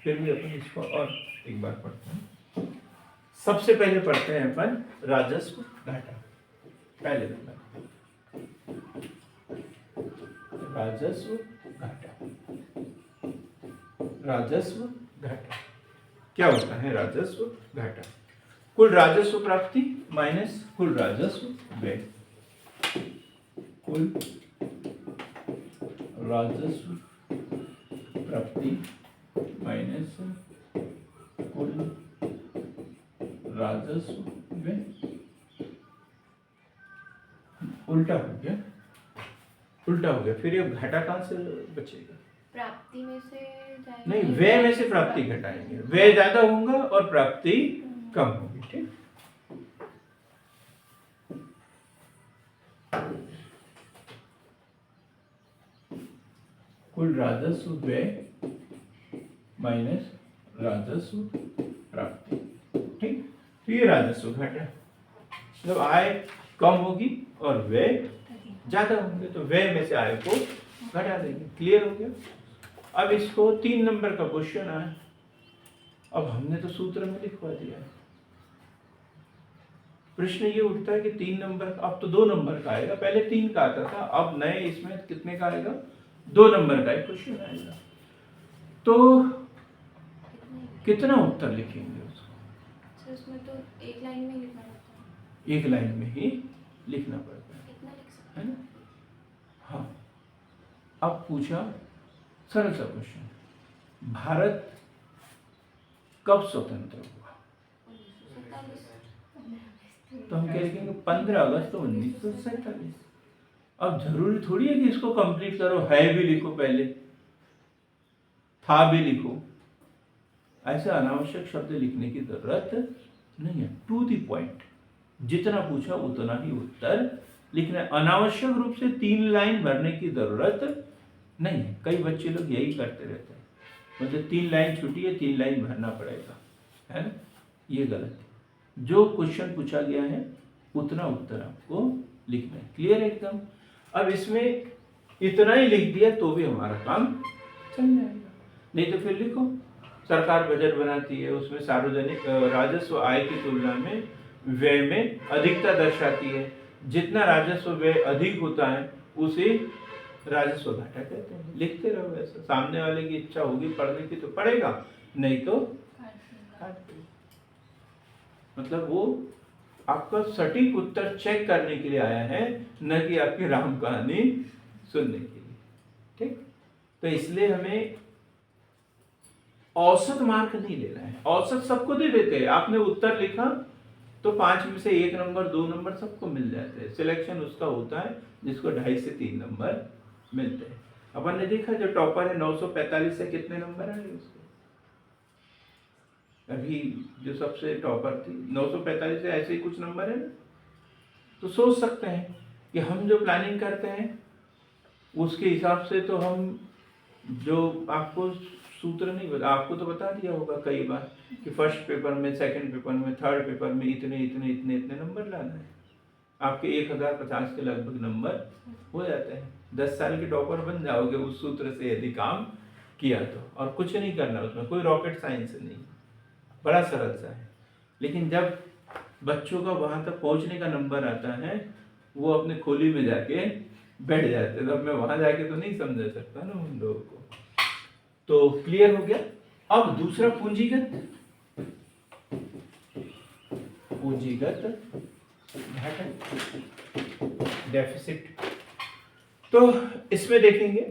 फिर भी अपन इसको और एक बार पढ़ते हैं। सबसे पहले पढ़ते हैं अपन राजस्व घाटा। पहले नंबर राजस्व घाटा। राजस्व घाटा क्या होता है? राजस्व घाटा कुल राजस्व प्राप्ति माइनस कुल राजस्व व्यय। कुल राजस्व प्राप्ति माइनस कुल राजस्व व्यय। उल्टा हो गया, उल्टा हो गया। फिर ये घाटा कहाँ से बचेगा? प्राप्ति में से जाएगा, नहीं, व्यय में से प्राप्ति घटाएंगे। व्यय ज्यादा होगा और प्राप्ति कम होगी। ठीक, कुल राजस्व व्यय माइनस राजस्व प्राप्ति। ठीक, तो ये राजस्व घाटा। जब आय कम होगी और व्यय ज्यादा होंगे तो व्यय में से आय को घटा देंगे। क्लियर हो गया? अब इसको 3 नंबर का क्वेश्चन आया। अब हमने तो सूत्र में लिखवा दिया है। प्रश्न ये उठता है कि 3 नंबर, अब तो 2 नंबर का आएगा, पहले 3 का आता था, अब नए इसमें कितने का आएगा? 2 नंबर का एक क्वेश्चन आएगा। तो कितना उत्तर लिखेंगे उसको? अच्छा, उसमें तो एक लाइन में लिखना पड़ता है। एक लाइन में ही लिखना पड़ता है, कितना लिख सकते है ना? हाँ, अब पूछा सरल सा क्वेश्चन, भारत कब स्वतंत्र हुआ? तो हम क्या लिखेंगे? 15 अगस्त 1947। अब जरूरी थोड़ी है कि इसको कंप्लीट करो, है भी लिखो पहले, था भी लिखो। ऐसे अनावश्यक शब्द लिखने की जरूरत नहीं है। टू द पॉइंट, जितना पूछा उतना ही उत्तर लिखना है। अनावश्यक रूप से 3 लाइन भरने की जरूरत नहीं है। कई बच्चे लोग यही करते रहते हैं, मतलब 3 लाइन छुटी है, 3 लाइन भरना पड़ेगा, है ना? ये गलत है। जो क्वेश्चन पूछा गया है उतना उत्तर आपको लिखना है। क्लियर एकदम? अब इसमें इतना ही लिख दिया तो भी हमारा काम चल जाएगा, नहीं तो फिर लिखो सरकार बजट बनाती है, उसमें सार्वजनिक राजस्व आय की तुलना में व्यय में अधिकता दर्शाती है। जितना राजस्व व्यय अधिक होता है उसे राजस्व घाटा कहते हैं। लिखते रहो ऐसा, सामने वाले की इच्छा होगी पढ़ने की तो पढ़ेगा, नहीं तो काट देगा। मतलब वो आपका सटीक उत्तर चेक करने के लिए आया है, न कि आपकी राम कहानी सुनने के लिए। ठीक, तो इसलिए हमें औसत मार्क नहीं लेना है। औसत सबको दे देते हैं, आपने उत्तर लिखा तो 5 में से 1 नंबर 2 नंबर सबको मिल जाते हैं। सिलेक्शन उसका होता है जिसको 2.5 से 3 नंबर मिलते हैं। अपन ने देखा जो टॉपर है 945 से कितने नंबर आए उसको? अभी जो सबसे टॉपर थी 945 से ऐसे ही कुछ नंबर है ना? तो सोच सकते हैं कि हम जो प्लानिंग करते हैं उसके हिसाब से तो हम जो आपको सूत्र नहीं बता, आपको तो बता दिया होगा कई बार कि फर्स्ट पेपर में, सेकंड पेपर में, थर्ड पेपर में इतने इतने इतने इतने नंबर लाना है। आपके 1050 के लगभग नंबर हो जाते हैं। 10 साल के टॉपर बन जाओगे उस सूत्र से यदि काम किया तो। और कुछ नहीं करना उसमें, कोई रॉकेट साइंस नहीं, बड़ा सरल सा है। लेकिन जब बच्चों का वहां तक पहुंचने का नंबर आता है वो अपने खोली में जाके बैठ जाते हैं। तो मैं वहां जाके तो नहीं समझा सकता ना उन लोगों को। तो क्लियर हो गया। अब दूसरा पूंजीगत घाटा, डेफिसिट। तो इसमें देखेंगे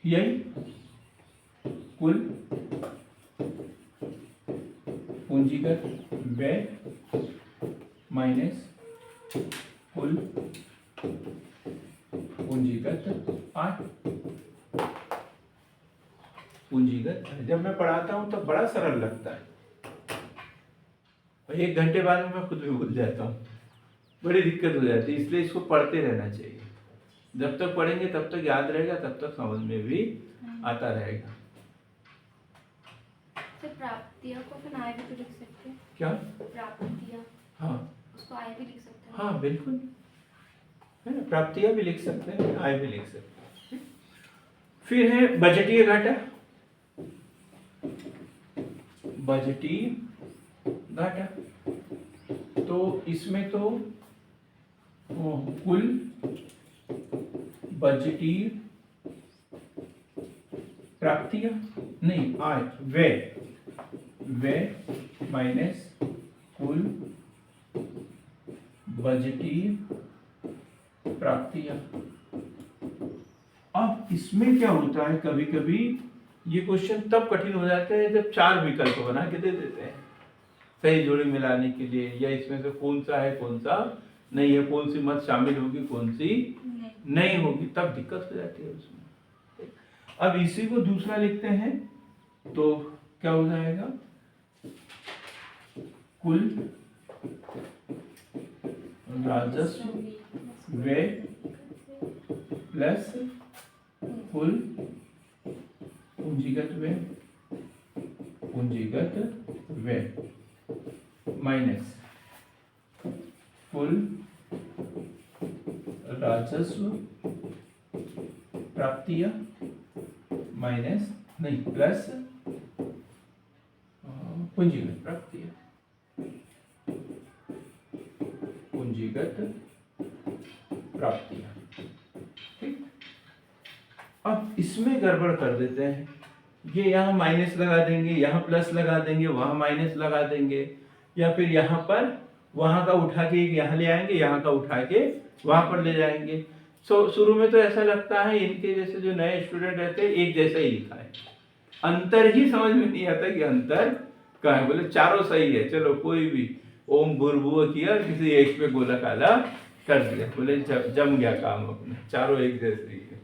यही कुल पूंजीगत व्यय माइनस कुल पूंजीगत आय। पूंजीगत, जब मैं पढ़ाता हूं तब बड़ा सरल लगता है, और 1 घंटे बाद में मैं खुद भी भूल जाता हूँ, बड़ी दिक्कत हो जाती है। इसलिए इसको पढ़ते रहना चाहिए। जब तक पढ़ेंगे तब तक याद रहेगा, तब तक समझ में भी आता रहेगा। तो प्राप्तियां को फिर आय भी तो लिख सकते हैं। क्या प्राप्तियां? हाँ, उसको आय भी लिख सकते हैं। हाँ बिल्कुल, है ना? प्राप्तियां भी लिख सकते हैं, आय भी लिख सकते हैं। फिर है बजटीय घाटा। बजटीय घाटा तो इसमें तो कुल बजटीय प्राप्तियां नहीं, आय, व्यय माइनस कुल बजटीय प्राप्तियां। अब इसमें क्या होता है, कभी कभी ये क्वेश्चन तब कठिन हो जाते हैं जब 4 विकल्प बना के दे देते हैं सही जोड़ी मिलाने के लिए, या इसमें से कौन सा है कौन सा नहीं है, कौन सी मत शामिल होगी कौन सी नहीं होगी, तब दिक्कत हो जाती है उसमें। अब इसी को दूसरा लिखते हैं तो क्या हो जाएगा, कुल राजस्व व्यय प्लस कुल पूंजीगत व्यय माइनस कुल राजस्व प्राप्तियां माइनस नहीं प्लस पूंजीगत प्राप्तियां, पूंजीगत प्राप्तियां। ठीक, अब इसमें गड़बड़ कर देते हैं, ये यहाँ माइनस लगा देंगे, यहाँ प्लस लगा देंगे, वहां माइनस लगा देंगे, या फिर यहाँ पर वहां का उठा के यहाँ ले आएंगे, यहाँ का उठा के वहां पर ले जाएंगे। शुरू में तो ऐसा लगता है इनके जैसे जो नए स्टूडेंट रहते हैं एक जैसा ही लिखा है, अंतर ही समझ में नहीं आता कि अंतर कहाँ है। बोले चारों सही है, चलो कोई भी ओम भूर्भुव किया, किसी एक पे गोला काला कर दिया, बोले जम गया काम अपने, चारों एक जैसे ही है।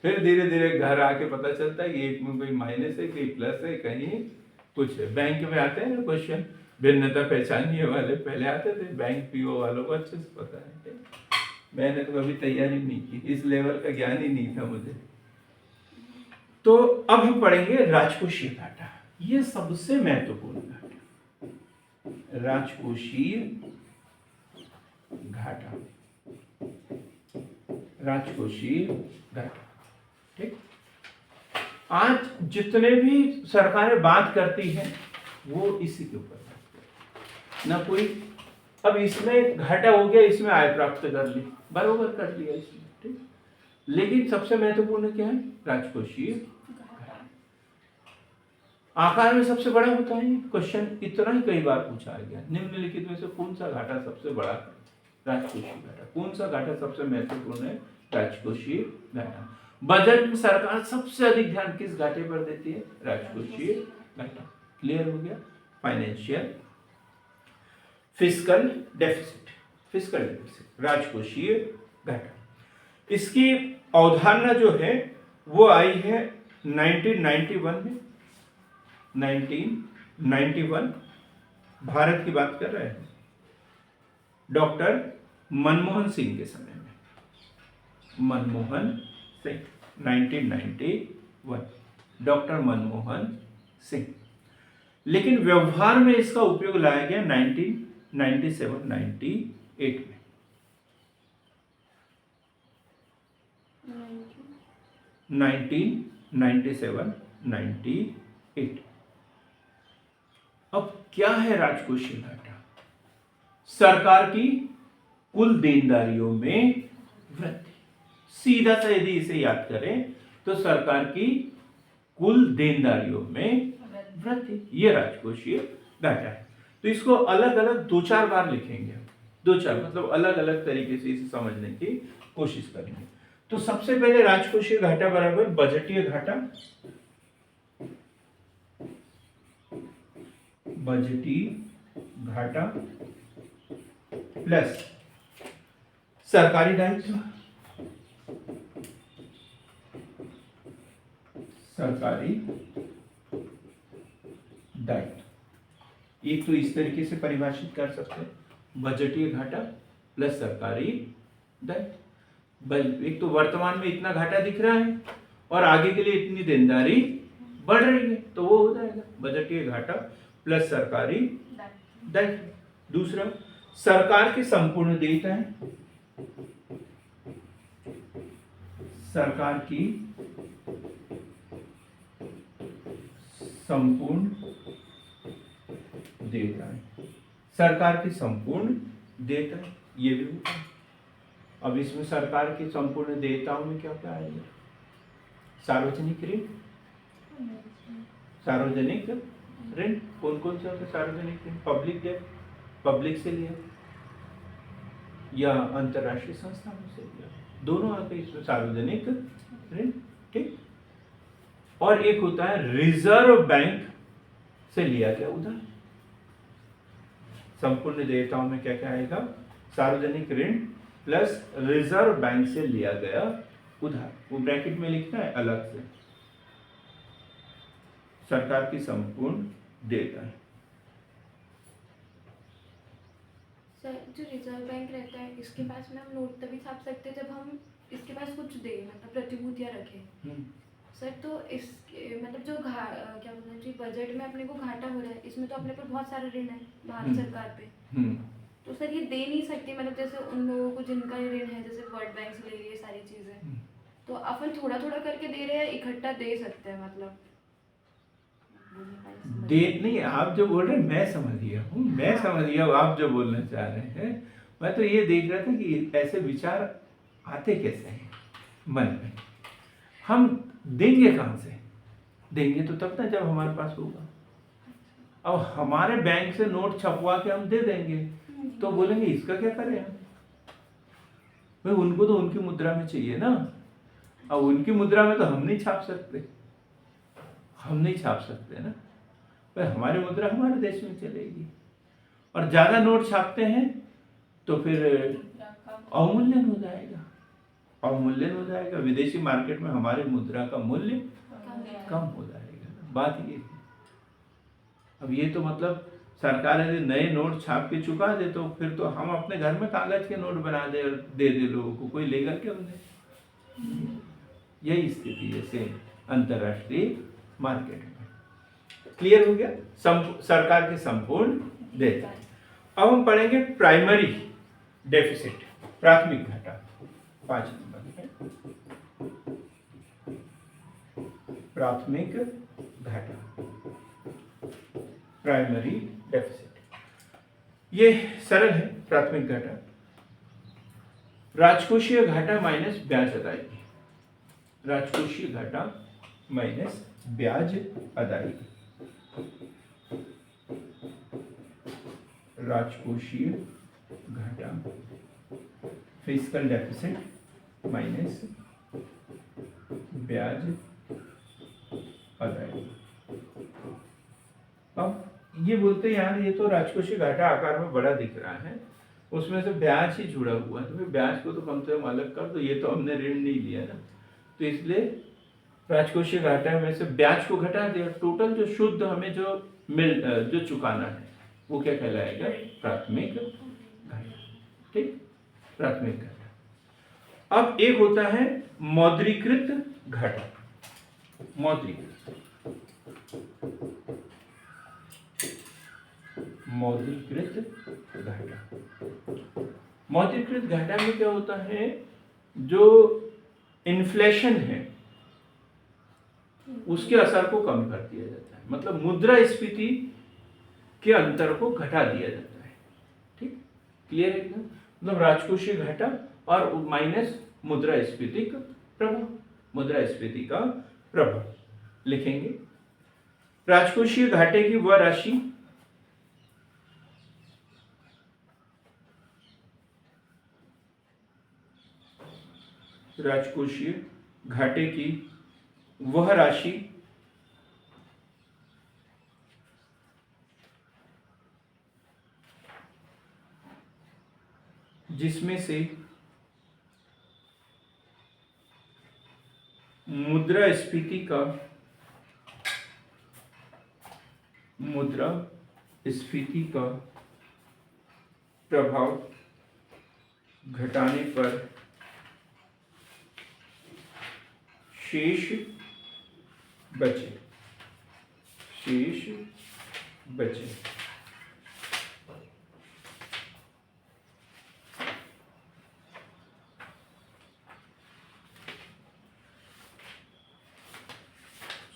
फिर धीरे धीरे घर आके पता चलता है कि एक में कोई माइनस है, कहीं प्लस है, कहीं कुछ है। बैंक में आते हैं ना क्वेश्चन भिन्नता पहचानिए वाले, पहले आते थे, बैंक पीओ वालों को अच्छे से पता है। मैंने तो कभी तैयारी नहीं की, इस लेवल का ज्ञान ही नहीं था मुझे। तो अब हम पढ़ेंगे राजकोषीय घाटा। ये सबसे महत्वपूर्ण घाटा, राजकोषीय घाटा, राजकोषीय घाटा। ठीक, आज जितने भी सरकारें बात करती हैं वो इसी के ऊपर ना कोई। अब इसमें घाटा हो गया, इसमें आय प्राप्त कर ली, बराबर कर लिया इसमें। ठीक, लेकिन सबसे महत्वपूर्ण क्या है? राजकोषीय घाटा। आकार में सबसे बड़ा होता है। क्वेश्चन इतना ही कई बार पूछा गया, निम्नलिखित में से कौन सा घाटा सबसे बड़ा है? राजकोषीय घाटा। कौन सा घाटा सबसे महत्वपूर्ण है? राजकोषीय घाटा। बजट में सरकार सबसे अधिक ध्यान किस घाटे पर देती है? राजकोषीय घाटा। क्लियर हो गया? Financial fiscal deficit, fiscal deficit, राजकोषीय घाटा। इसकी अवधारणा जो है वो आई है 1991 में। 1991 भारत की बात कर रहे हैं, डॉक्टर मनमोहन सिंह के समय में। मनमोहन सिंह 1991, डॉक्टर मनमोहन सिंह। लेकिन व्यवहार में इसका उपयोग लाया गया 1997-98 में। 1997-98। अब क्या है राजकोषीय घाटा? सरकार की कुल देनदारियों में वृद्धि। सीधा सा यदि इसे याद करें तो सरकार की कुल देनदारियों में वृद्धि, ये राजकोषीय घाटा है। तो इसको अलग अलग 2-4 बार लिखेंगे, 2-4 मतलब अलग अलग तरीके से इसे समझने की कोशिश करेंगे। तो सबसे पहले राजकोषीय घाटा बराबर बजटीय घाटा, बजटीय घाटा प्लस सरकारी दायित्व, सरकारी दायित्व। एक तो इस तरीके से परिभाषित कर सकते हैं, बजटीय घाटा प्लस सरकारी दायित्व। एक तो वर्तमान में इतना घाटा दिख रहा है और आगे के लिए इतनी देनदारी बढ़ रही है, तो वो हो जाएगा बजटीय घाटा प्लस सरकारी दायित्व। दूसरा, सरकार की संपूर्ण देयताएं, सरकार की संपूर्ण देयताएं, सरकार की संपूर्ण देयताएं, ये भी होता है। अब इसमें सरकार की संपूर्ण देयताओं में क्या क्या आएगा? सार्वजनिक ऋण, सार्वजनिक ऋण कौन कौन से होते? सार्वजनिक ऋण, पब्लिक डेट, पब्लिक से लिया या अंतरराष्ट्रीय संस्थानों से लिया, दोनों आते हैं इसमें सार्वजनिक ऋण। ठीक, और एक होता है रिजर्व बैंक से लिया गया उधार। संपूर्ण देयताओं में क्या क्या आएगा? सार्वजनिक ऋण प्लस रिजर्व बैंक से लिया गया उधार। वो ब्रैकेट में लिखना है अलग से, सरकार की संपूर्ण देयताएं। सर, जो रिजर्व बैंक रहता है इसके पास में हम नोट तभी छाप सकते हैं जब हम इसके पास कुछ दे, मतलब प्रतिभूतियां रखें। सर, तो इस मतलब जो क्या बोलना चाहिए, बजट में अपने को घाटा हो रहा है, इसमें तो अपने पर बहुत सारा ऋण है भारत सरकार पे। तो सर ये दे नहीं सकते, मतलब जैसे उन लोगों को जिनका ऋण है, जैसे वर्ल्ड बैंक से ले रही है सारी चीजें, तो अपन थोड़ा थोड़ा करके दे रहे हैं, इकट्ठा दे सकते हैं, मतलब दे नहीं। आप जो बोल रहे हैं मैं समझ गया हूँ, मैं समझ गया हूँ आप जो बोलना चाह रहे हैं। मैं तो ये देख रहा था कि ऐसे विचार आते कैसे हैं मन में। हम देंगे कहाँ से? देंगे तो तब ना जब हमारे पास होगा। अब हमारे बैंक से नोट छपवा के हम दे देंगे तो बोलेंगे इसका क्या करें हम? भाई उनको तो उनकी मुद्रा में चाहिए ना। अब उनकी मुद्रा में तो हम नहीं छाप सकते, हम नहीं छाप सकते ना। पर हमारी मुद्रा हमारे देश में चलेगी। और ज्यादा नोट छापते हैं तो फिर अवमूल्यन हो जाएगा, अवमूल्यन हो जाएगा। विदेशी मार्केट में हमारी मुद्रा का मूल्य कम हो जाएगा। बात ये है। अब ये तो मतलब सरकार यदि नए नोट छाप के चुका दे तो फिर तो हम अपने घर में कागज के नोट बना दे और दे लोगों को, कोई लेगा क्यों नहीं? यही स्थिति है सेम। अंतर्राष्ट्रीय मार्केट में। क्लियर हो गया? सरकार के संपूर्ण देयता। अब हम पढ़ेंगे प्राइमरी डेफिसिट, प्राथमिक घाटा, 5 नंबर है प्राथमिक घाटा, प्राइमरी डेफिसिट। ये सरल है। प्राथमिक घाटा राजकोषीय घाटा माइनस ब्याज अदायगी, राजकोषीय घाटा माइनस ब्याज अदायगी, राजकोषीय घाटा फिस्कल डेफिसिट माइनस ब्याज अदायगी। अब ये बोलते हैं यार ये तो राजकोषीय घाटा आकार में बड़ा दिख रहा है, उसमें से ब्याज ही जुड़ा हुआ है, तो फिर ब्याज को तो कम से कम अलग कर दो, ये तो हमने ऋण नहीं लिया ना, तो इसलिए राजकोषीय घाटा में से ब्याज को घटा दिया। टोटल जो शुद्ध हमें जो चुकाना है वो क्या कहलाएगा? प्राथमिक घाटा। ठीक, प्राथमिक घाटा। अब एक होता है मौद्रीकृत घाटा, मौद्रीकृत घाटा। मौद्रीकृत घाटा में क्या होता है? जो इन्फ्लेशन है उसके असर को कम कर दिया जाता है, मतलब मुद्रास्फीति के अंतर को घटा दिया जाता है। ठीक, क्लियर है एकदम? मतलब राजकोषीय घाटा और माइनस मुद्रास्फीति का प्रभाव, मुद्रास्फीति का प्रभाव लिखेंगे। राजकोषीय घाटे की वह राशि राजकोषीय घाटे की वह राशि जिसमें से मुद्रास्फीति का प्रभाव घटाने पर शेष बचे।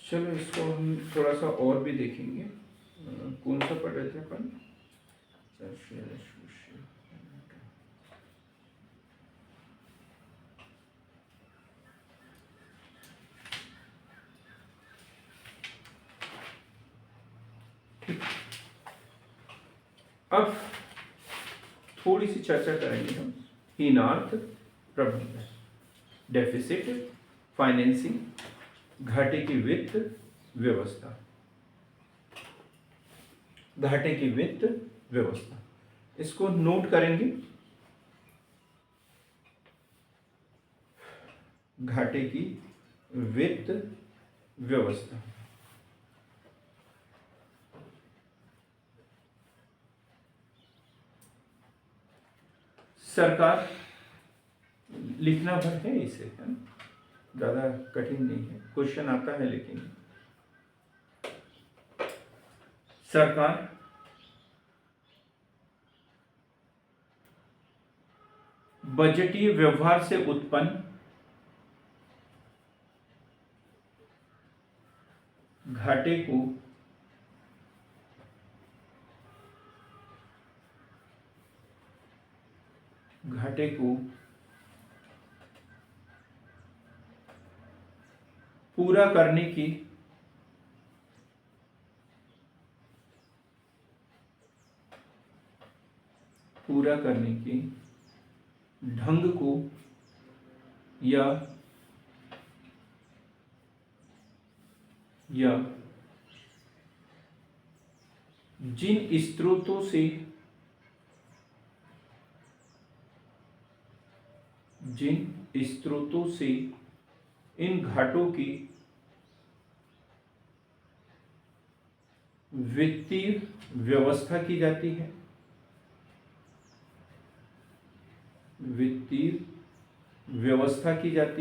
चलो इसको हम थोड़ा सा और भी देखेंगे। कौन सा पढ़ रहे थे अपन? अब थोड़ी सी चर्चा करेंगे हम हीनार्थ प्रबंधन, डेफिसिट फाइनेंसिंग, घाटे की वित्त व्यवस्था, घाटे की वित्त व्यवस्था। इसको नोट करेंगे। घाटे की वित्त व्यवस्था। सरकार लिखना भर है इसे, है ना, ज्यादा कठिन नहीं है, क्वेश्चन आता है। लेकिन सरकार बजटीय व्यवहार से उत्पन्न घाटे को पूरा करने की ढंग को या जिन स्रोतों से इन घाटों की वित्तीय व्यवस्था की जाती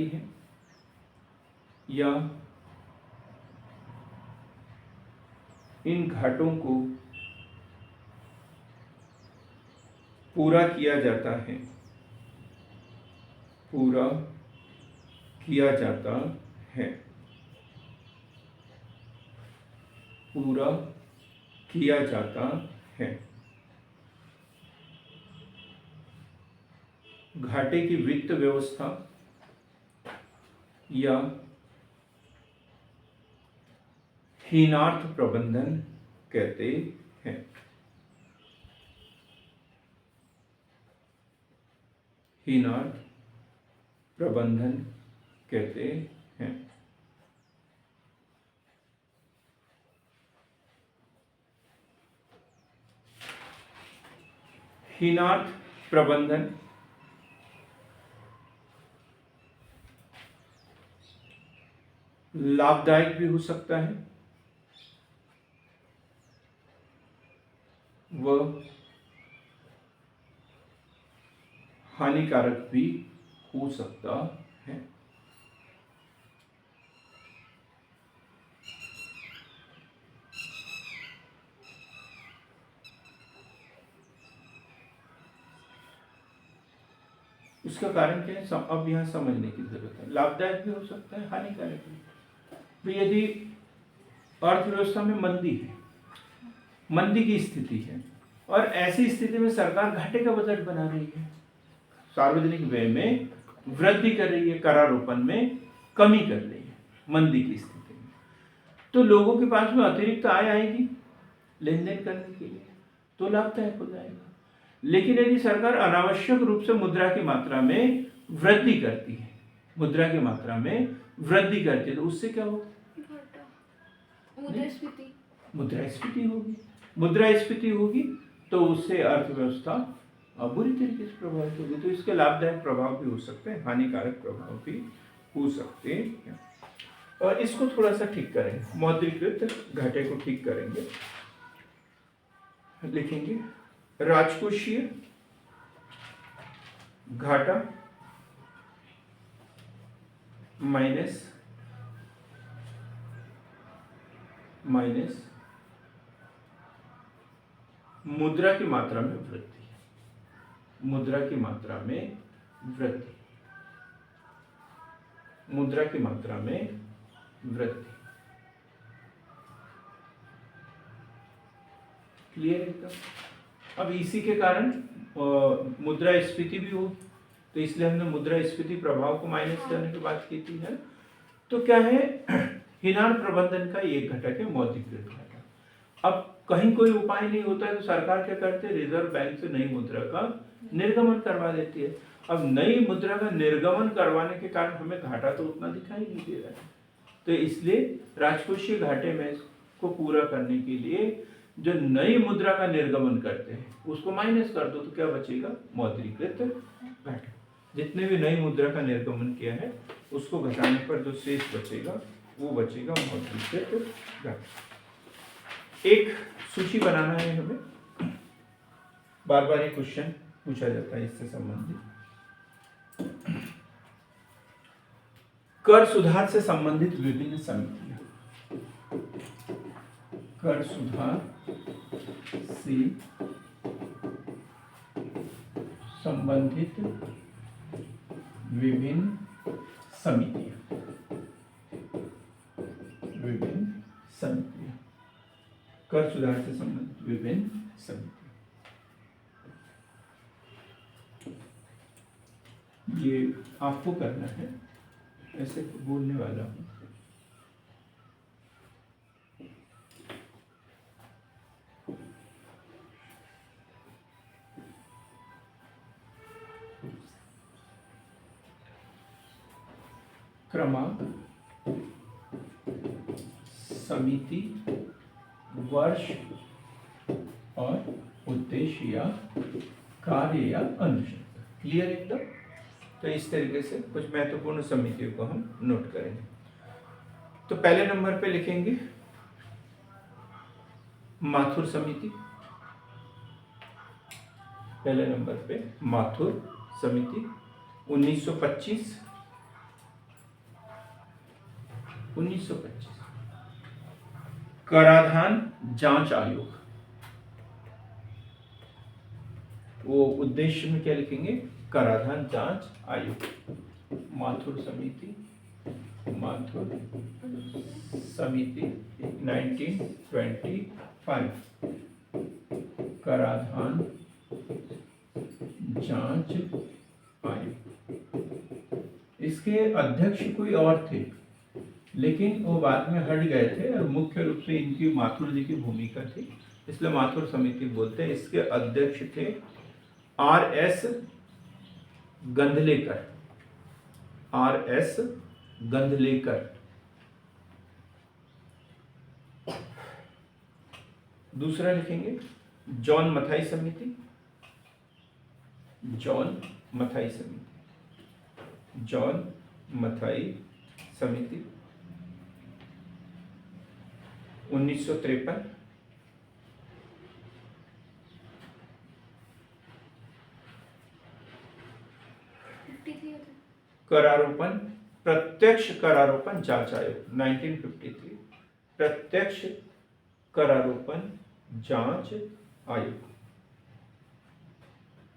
है, या इन घाटों को पूरा किया जाता है, पूरा किया जाता है, पूरा किया जाता है। घाटे की वित्त व्यवस्था या हीनार्थ प्रबंधन कहते हैं। हीनार्थ प्रबंधन कहते हैं। हीनार्थ प्रबंधन लाभदायक भी हो सकता है व हानिकारक भी हो सकता है। उसका कारण क्या है, अब यहां समझने की जरूरत है। लाभदायक भी हो सकता है, हानिकारक भी। तो यदि अर्थव्यवस्था में मंदी है, मंदी की स्थिति है, और ऐसी स्थिति में सरकार घाटे का बजट बना रही है, सार्वजनिक व्यय में वृद्धि कर रही है, करारोपण में कमी कर रही है मंदी की स्थिति में, तो लोगों के पास में अतिरिक्त आय आएगी लेन देन करने के लिए, तो लाभदायक हो जाएगा। लेकिन यदि सरकार अनावश्यक रूप से मुद्रा की मात्रा में वृद्धि करती है, मुद्रा की मात्रा में वृद्धि करती है, तो उससे क्या होगा, मुद्रास्फीति, मुद्रास्फीति होगी। मुद्रास्फीति होगी तो उससे अर्थव्यवस्था बुरी तरीके से प्रभावित होगी। तो इसके लाभदायक प्रभाव भी हो सकते हैं, हानिकारक प्रभाव भी हो सकते हैं। और इसको थोड़ा सा ठीक करेंगे, मौद्रीकृत घाटे को ठीक करेंगे। लिखेंगे राजकोषीय घाटा माइनस मुद्रा की मात्रा में वृद्धि, मुद्रा की मात्रा में वृद्धि, मुद्रा की मात्रा में वृद्धि। क्लियर है? अब इसी के कारण मुद्रास्फीति भी हो, तो इसलिए हमने मुद्रास्फीति प्रभाव को माइनस करने की बात की थी है। तो क्या है, हीनार्थ प्रबंधन का एक घटक है मौद्रीकृत घाटा। अब कहीं कोई उपाय नहीं होता है तो सरकार क्या करते है, रिजर्व बैंक से नई मुद्रा का निर्गमन करवा देती है। अब नई मुद्रा का निर्गमन करवाने के कारण हमें घाटा तो उतना दिखाई नहीं दे रहा है, तो इसलिए राजकोषीय घाटे में को पूरा करने के लिए जो नई मुद्रा का निर्गमन करते हैं उसको माइनस कर दो, तो क्या बचेगा, मौद्रीकृत घाटा। जितने भी नई मुद्रा का निर्गमन किया है उसको घटाने पर जो शेष बचेगा वो बचेगा मौद्रीकृत घाटा। एक सूची बनाना है हमें, बार बार ये क्वेश्चन पूछा जाता है इससे संबंधित। कर सुधार से संबंधित विभिन्न समितियां, कर सुधार से संबंधित विभिन्न समितियां, विभिन्न समितियां, कर सुधार से संबंधित विभिन्न समितियां। ये आपको करना है, ऐसे बोलने वाला हूं। क्रमांक, समिति, वर्ष और उद्देश्य या कार्य या अनुशंसा। क्लियर एकदम? तो इस तरीके से कुछ महत्वपूर्ण समितियों को हम नोट करेंगे। तो पहले नंबर पे लिखेंगे माथुर समिति, पहले नंबर पे माथुर समिति 1925 1925 कराधान जांच आयोग, वो उद्देश्य में क्या लिखेंगे? कराधान जांच आयोग। माथुर समिति, माथुर समिति 1925, कराधान जांच आयोग। इसके अध्यक्ष कोई और थे, लेकिन वो बाद में हट गए थे और मुख्य रूप से इनकी माथुर जी की भूमिका थी, इसलिए माथुर समिति बोलते हैं। इसके अध्यक्ष थे R.S. गंधलेकर, R.S. गंधलेकर। दूसरा लिखेंगे जॉन मथाई समिति, जॉन मथाई समिति, जॉन मथाई समिति 1953। करारोपण, प्रत्यक्ष करारोपण जांच आयोग 1953, प्रत्यक्ष करारोपण जांच आयोग,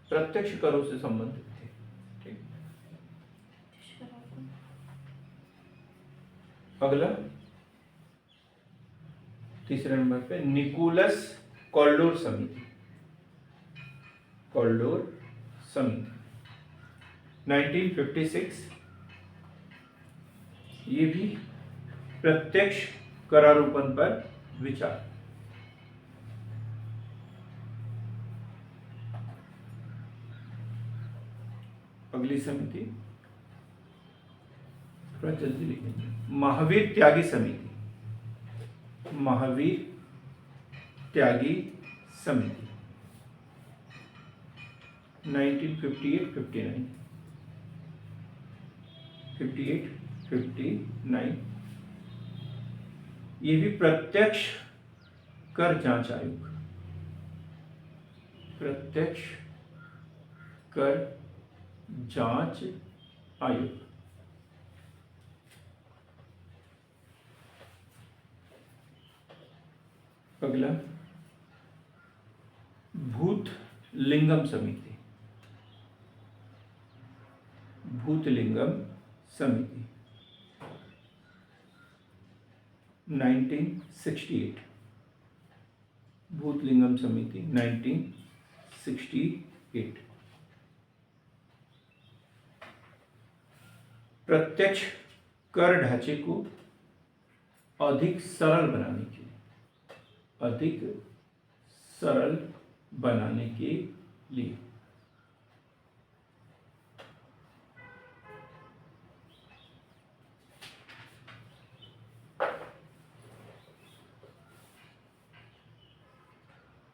प्रत्यक्ष करों से संबंधित थे। ठीक, अगला तीसरे नंबर पे निकोलस कॉल्डोर समिति, कॉल्डोर समिति 1956, ये भी प्रत्यक्ष करारोपण पर विचार। अगली समिति थोड़ा जल्दी लिखेंगे, महावीर त्यागी समिति, महावीर त्यागी समिति 1958-59, 58-59, ये भी प्रत्यक्ष कर जांच आयोग, प्रत्यक्ष कर जांच आयोग। अगला भूतलिंगम समिति, भूतलिंगम समिति 1968, भूतलिंगम समिति 1968, प्रत्यक्ष कर ढांचे को अधिक सरल बनाने के लिए, अधिक सरल बनाने के लिए।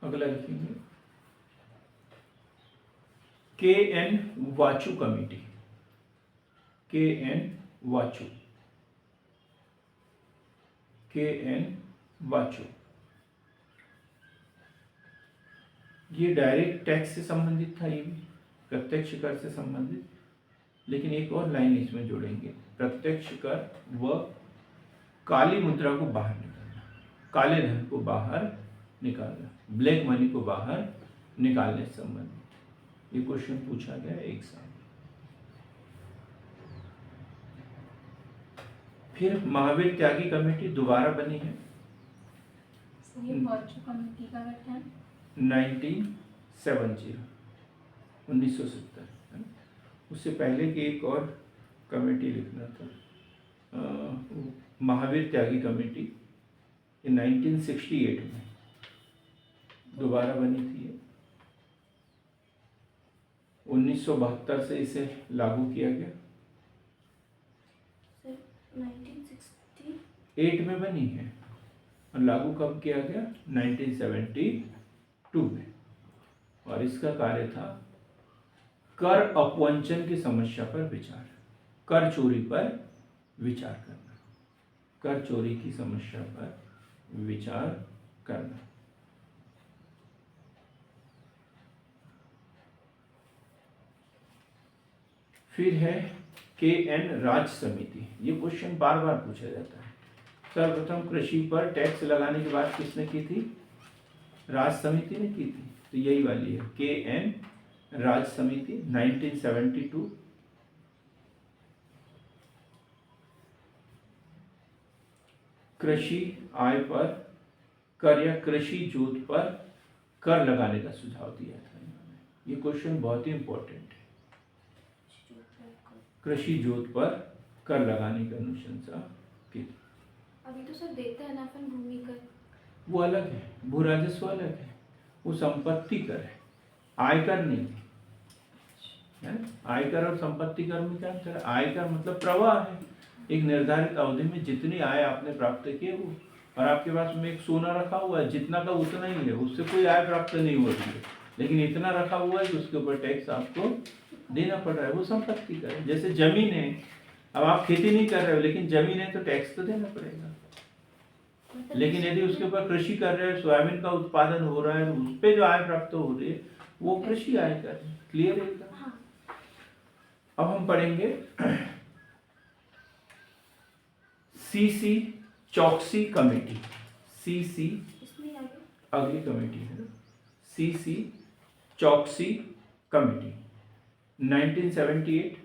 अगला लिखेंगे के.एन. वाचू कमेटी, के.एन. वाचू, के.एन. वाचू, ये डायरेक्ट टैक्स से संबंधित था, ये भी प्रत्यक्ष कर से संबंधित, लेकिन एक और लाइन इसमें जोड़ेंगे, प्रत्यक्ष कर व काली मुद्रा को बाहर निकालना, काले धन को बाहर निकालना, ब्लैक मनी को बाहर निकालने से संबंधित। ये क्वेश्चन पूछा गया एग्जाम में। फिर महावीर त्यागी कमेटी दोबारा बनी है, कमेटी का गठन 1970, 1970, है ना? उससे पहले की एक और कमेटी लिखना था, महावीर त्यागी कमेटी 1968 में दोबारा बनी थी। 1972 से इसे लागू किया गया। 1968 में बनी है और लागू कब किया गया? 1972 में। और इसका कार्य था कर अपवंचन की समस्या पर विचार, कर चोरी पर विचार करना, कर चोरी की समस्या पर विचार करना। फिर है के.एन. राज समिति, ये क्वेश्चन बार बार पूछा जाता है, सर्वप्रथम कृषि पर टैक्स लगाने की बात किसने की थी? राज्य समिति ने की थी। तो यही वाली है KN राज्य समिति 1972। कृषि आय पर कर या कृषि जोत पर कर लगाने का सुझाव दिया था इन्होंने। ये क्वेश्चन बहुत ही इंपॉर्टेंट है। कृषि जोत पर कर लगाने की अनुशंसा की। अभी तो सर देते हैं ना अपन भूमि कर। वो अलग है, भू राजस्व अलग है, वो संपत्ति कर है, आयकर नहीं है। आयकर और संपत्ति कर में क्या अंतर है? आयकर मतलब प्रवाह है, एक निर्धारित अवधि में जितनी आय आपने प्राप्त की है वो, और आपके पास में एक सोना रखा हुआ है, जितना का उतना ही है, उससे कोई आय प्राप्त नहीं हो रही है, लेकिन इतना रखा हुआ है कि उसके ऊपर टैक्स आपको देना पड़ रहा है, वो संपत्ति कर है। जैसे जमीन है, अब आप खेती नहीं कर रहे हो लेकिन जमीन है तो टैक्स तो देना पड़ेगा। लेकिन यदि उसके ऊपर कृषि कर रहे हैं, सोयाबीन का उत्पादन हो रहा है, उस पर जो आय प्राप्त हो रही है वो कृषि आय कर है। क्लियर है एकदम? हाँ। अब हम पढ़ेंगे CC चौकसी कमेटी। CC इसमें आगे अगली कमेटी है ना, CC चौकसी कमेटी 1978।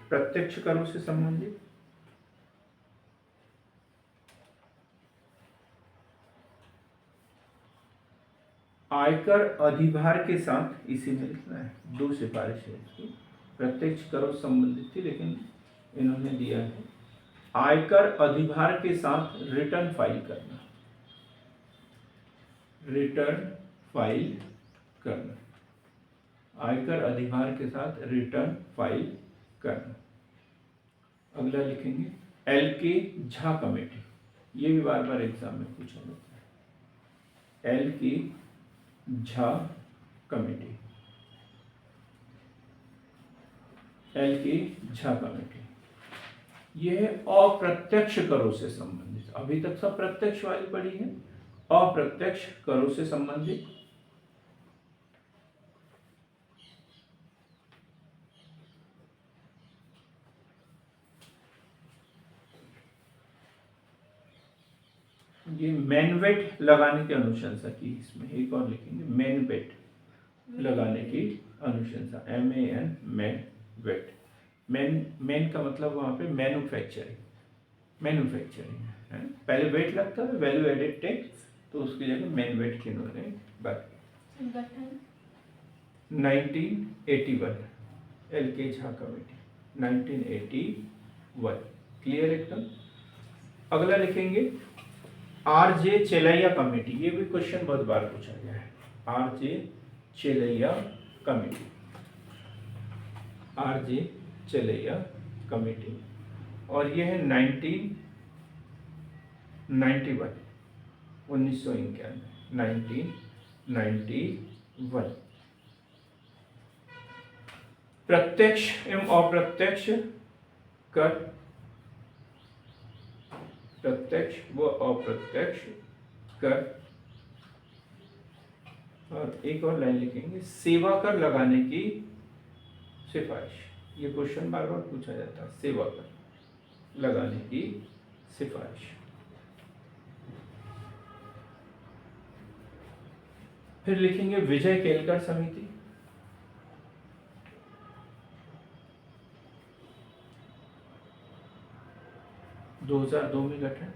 प्रत्यक्ष करों से संबंधित। आयकर अधिभार के साथ, इसी में लिखना है, 2 सिफारिश है इसकी। प्रत्यक्ष करों से संबंधित थी लेकिन इन्होंने दिया है आयकर अधिभार के साथ रिटर्न फाइल करना। रिटर्न फाइल करना, आयकर अधिभार के साथ रिटर्न फाइल करना। अगला लिखेंगे LK झा कमेटी। ये भी बार बार एग्जाम में पूछा जाता है। LK Jha committee, LK Jha committee, यह अप्रत्यक्ष करों से संबंधित। अभी तक सब प्रत्यक्ष वाली पढ़ी है, अप्रत्यक्ष करों से संबंधित। ये मैनवेट लगाने की अनुशंसा की, इसमें एक और लिखेंगे मैनवेट लगाने की अनुशंसा, MAN मैनवेट। मैन का मतलब वहां पे मैन्युफैक्चरिंग है। पहले वेट लगता है वैल्यू एडेड टैक्स, तो उसकी जगह मैनवेट की इन्होंने बात की। 1981 LK झा कमेटी 1981। क्लियर एकदम? अगला लिखेंगे RJ चेलैया कमेटी। ये भी क्वेश्चन बहुत बार पूछा गया है। RJ Chelliah committee, RJ Chelliah committee, और ये है 1991 1991। प्रत्यक्ष एवं अप्रत्यक्ष कर, प्रत्यक्ष व अप्रत्यक्ष कर। और एक और लाइन लिखेंगे सेवा कर लगाने की सिफारिश। ये क्वेश्चन बार बार पूछा जाता है, सेवा कर लगाने की सिफारिश। फिर लिखेंगे विजय केलकर समिति। दो 2002 में गठन।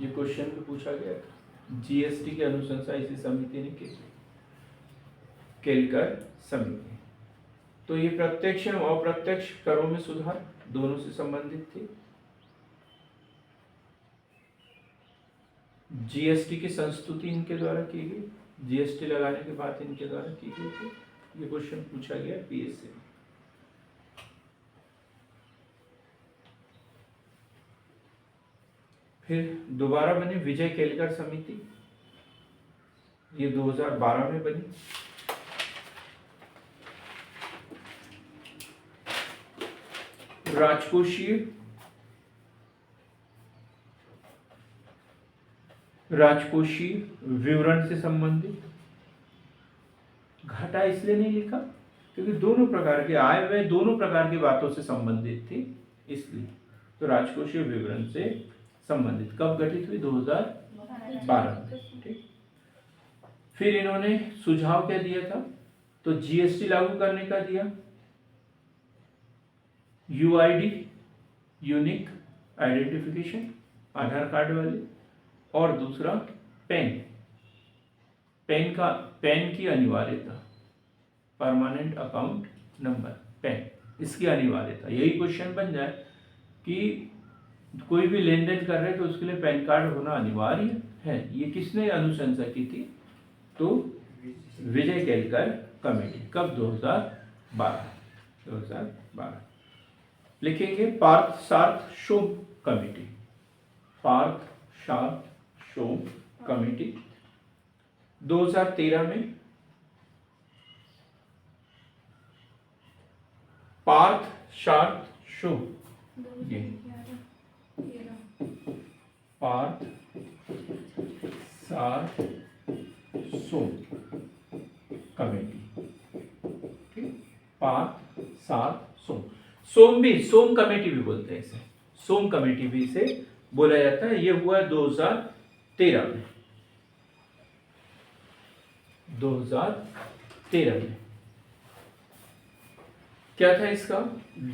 ये क्वेश्चन भी पूछा गया था। GST की अनुशंसा इसी समिति ने की, केलकर समिति। तो ये प्रत्यक्ष एवं अप्रत्यक्ष करों में सुधार दोनों से संबंधित थी। GST की संस्तुति इनके द्वारा की गई, GST लगाने के बाद इनके द्वारा की गई थी। ये क्वेश्चन पूछा गया PSC में। फिर दोबारा बनी विजय केलकर समिति, ये 2012 में बनी। राजकोषीय विवरण से संबंधित। घाटा इसलिए नहीं लिखा क्योंकि दोनों प्रकार के आय व्यय दोनों प्रकार की बातों से संबंधित थी, इसलिए तो राजकोषीय विवरण से संबंधित कब गठित हुई? 2012 में। ठीक, फिर इन्होंने सुझाव क्या दिया था? तो जीएसटी लागू करने का दिया, यूआईडी यूनिक आइडेंटिफिकेशन आधार कार्ड वाले, और दूसरा पैन की अनिवार्यता, परमानेंट अकाउंट नंबर, पैन, इसकी अनिवार्यता। यही क्वेश्चन बन जाए कि कोई भी लेन देन कर रहे हैं तो उसके लिए पैन कार्ड होना अनिवार्य है। ये किसने अनुशंसा की थी? तो विजय केलकर कमेटी। कब? 2012 लिखेंगे पार्थ सार्थ शोम कमेटी, पार्थ सार्थ शोम कमेटी 2013 में। पार्थ सार्थ शोम, ये पार्थ सार्थ सोम कमेटी। ठीक, पार्थ सार्थ सोम, सोम कमेटी भी बोलते हैं इसे, सोम कमेटी भी इसे बोला जाता है। ये हुआ 2013 में, 2013 में। क्या था इसका?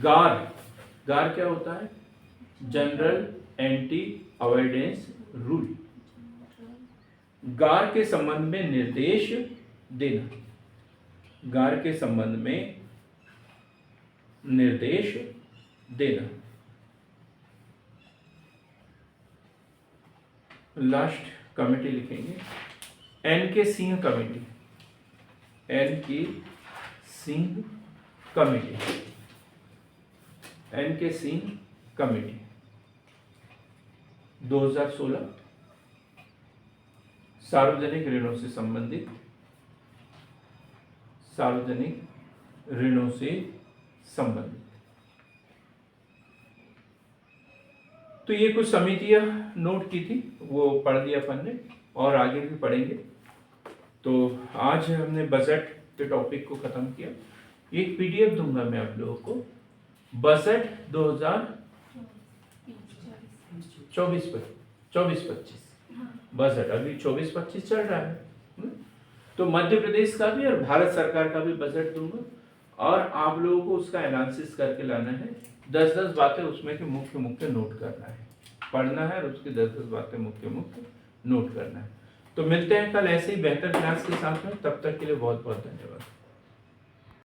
गार क्या होता है? General anti avoidance rule. गार के संबंध में निर्देश देना, गार के संबंध में निर्देश देना। लास्ट कमेटी लिखेंगे एन के सिंह कमेटी, एन के सिंह कमेटी, एन के सिंह कमेटी 2016। सार्वजनिक ऋणों से संबंधित, सार्वजनिक ऋणों से संबंधित। तो ये कुछ समितियां नोट की थी, वो पढ़ दिया अपन ने, और आगे भी पढ़ेंगे। तो आज हमने बजट के टॉपिक को खत्म किया। एक पीडीएफ दूंगा मैं आप लोगों को, बजट 2024-25 बजट, अभी 24-25 चल रहा है। तो मध्य प्रदेश का भी और भारत सरकार का भी बजट दूंगा, और आप लोगों को उसका एनालिसिस करके लाना है। 10-10 बातें उसमें के मुख्य नोट करना है, पढ़ना है, और उसकी 10-10 बातें मुख्य नोट करना है। तो मिलते हैं कल ऐसे ही बेहतर क्लास के साथ में, तब तक के लिए बहुत बहुत धन्यवाद।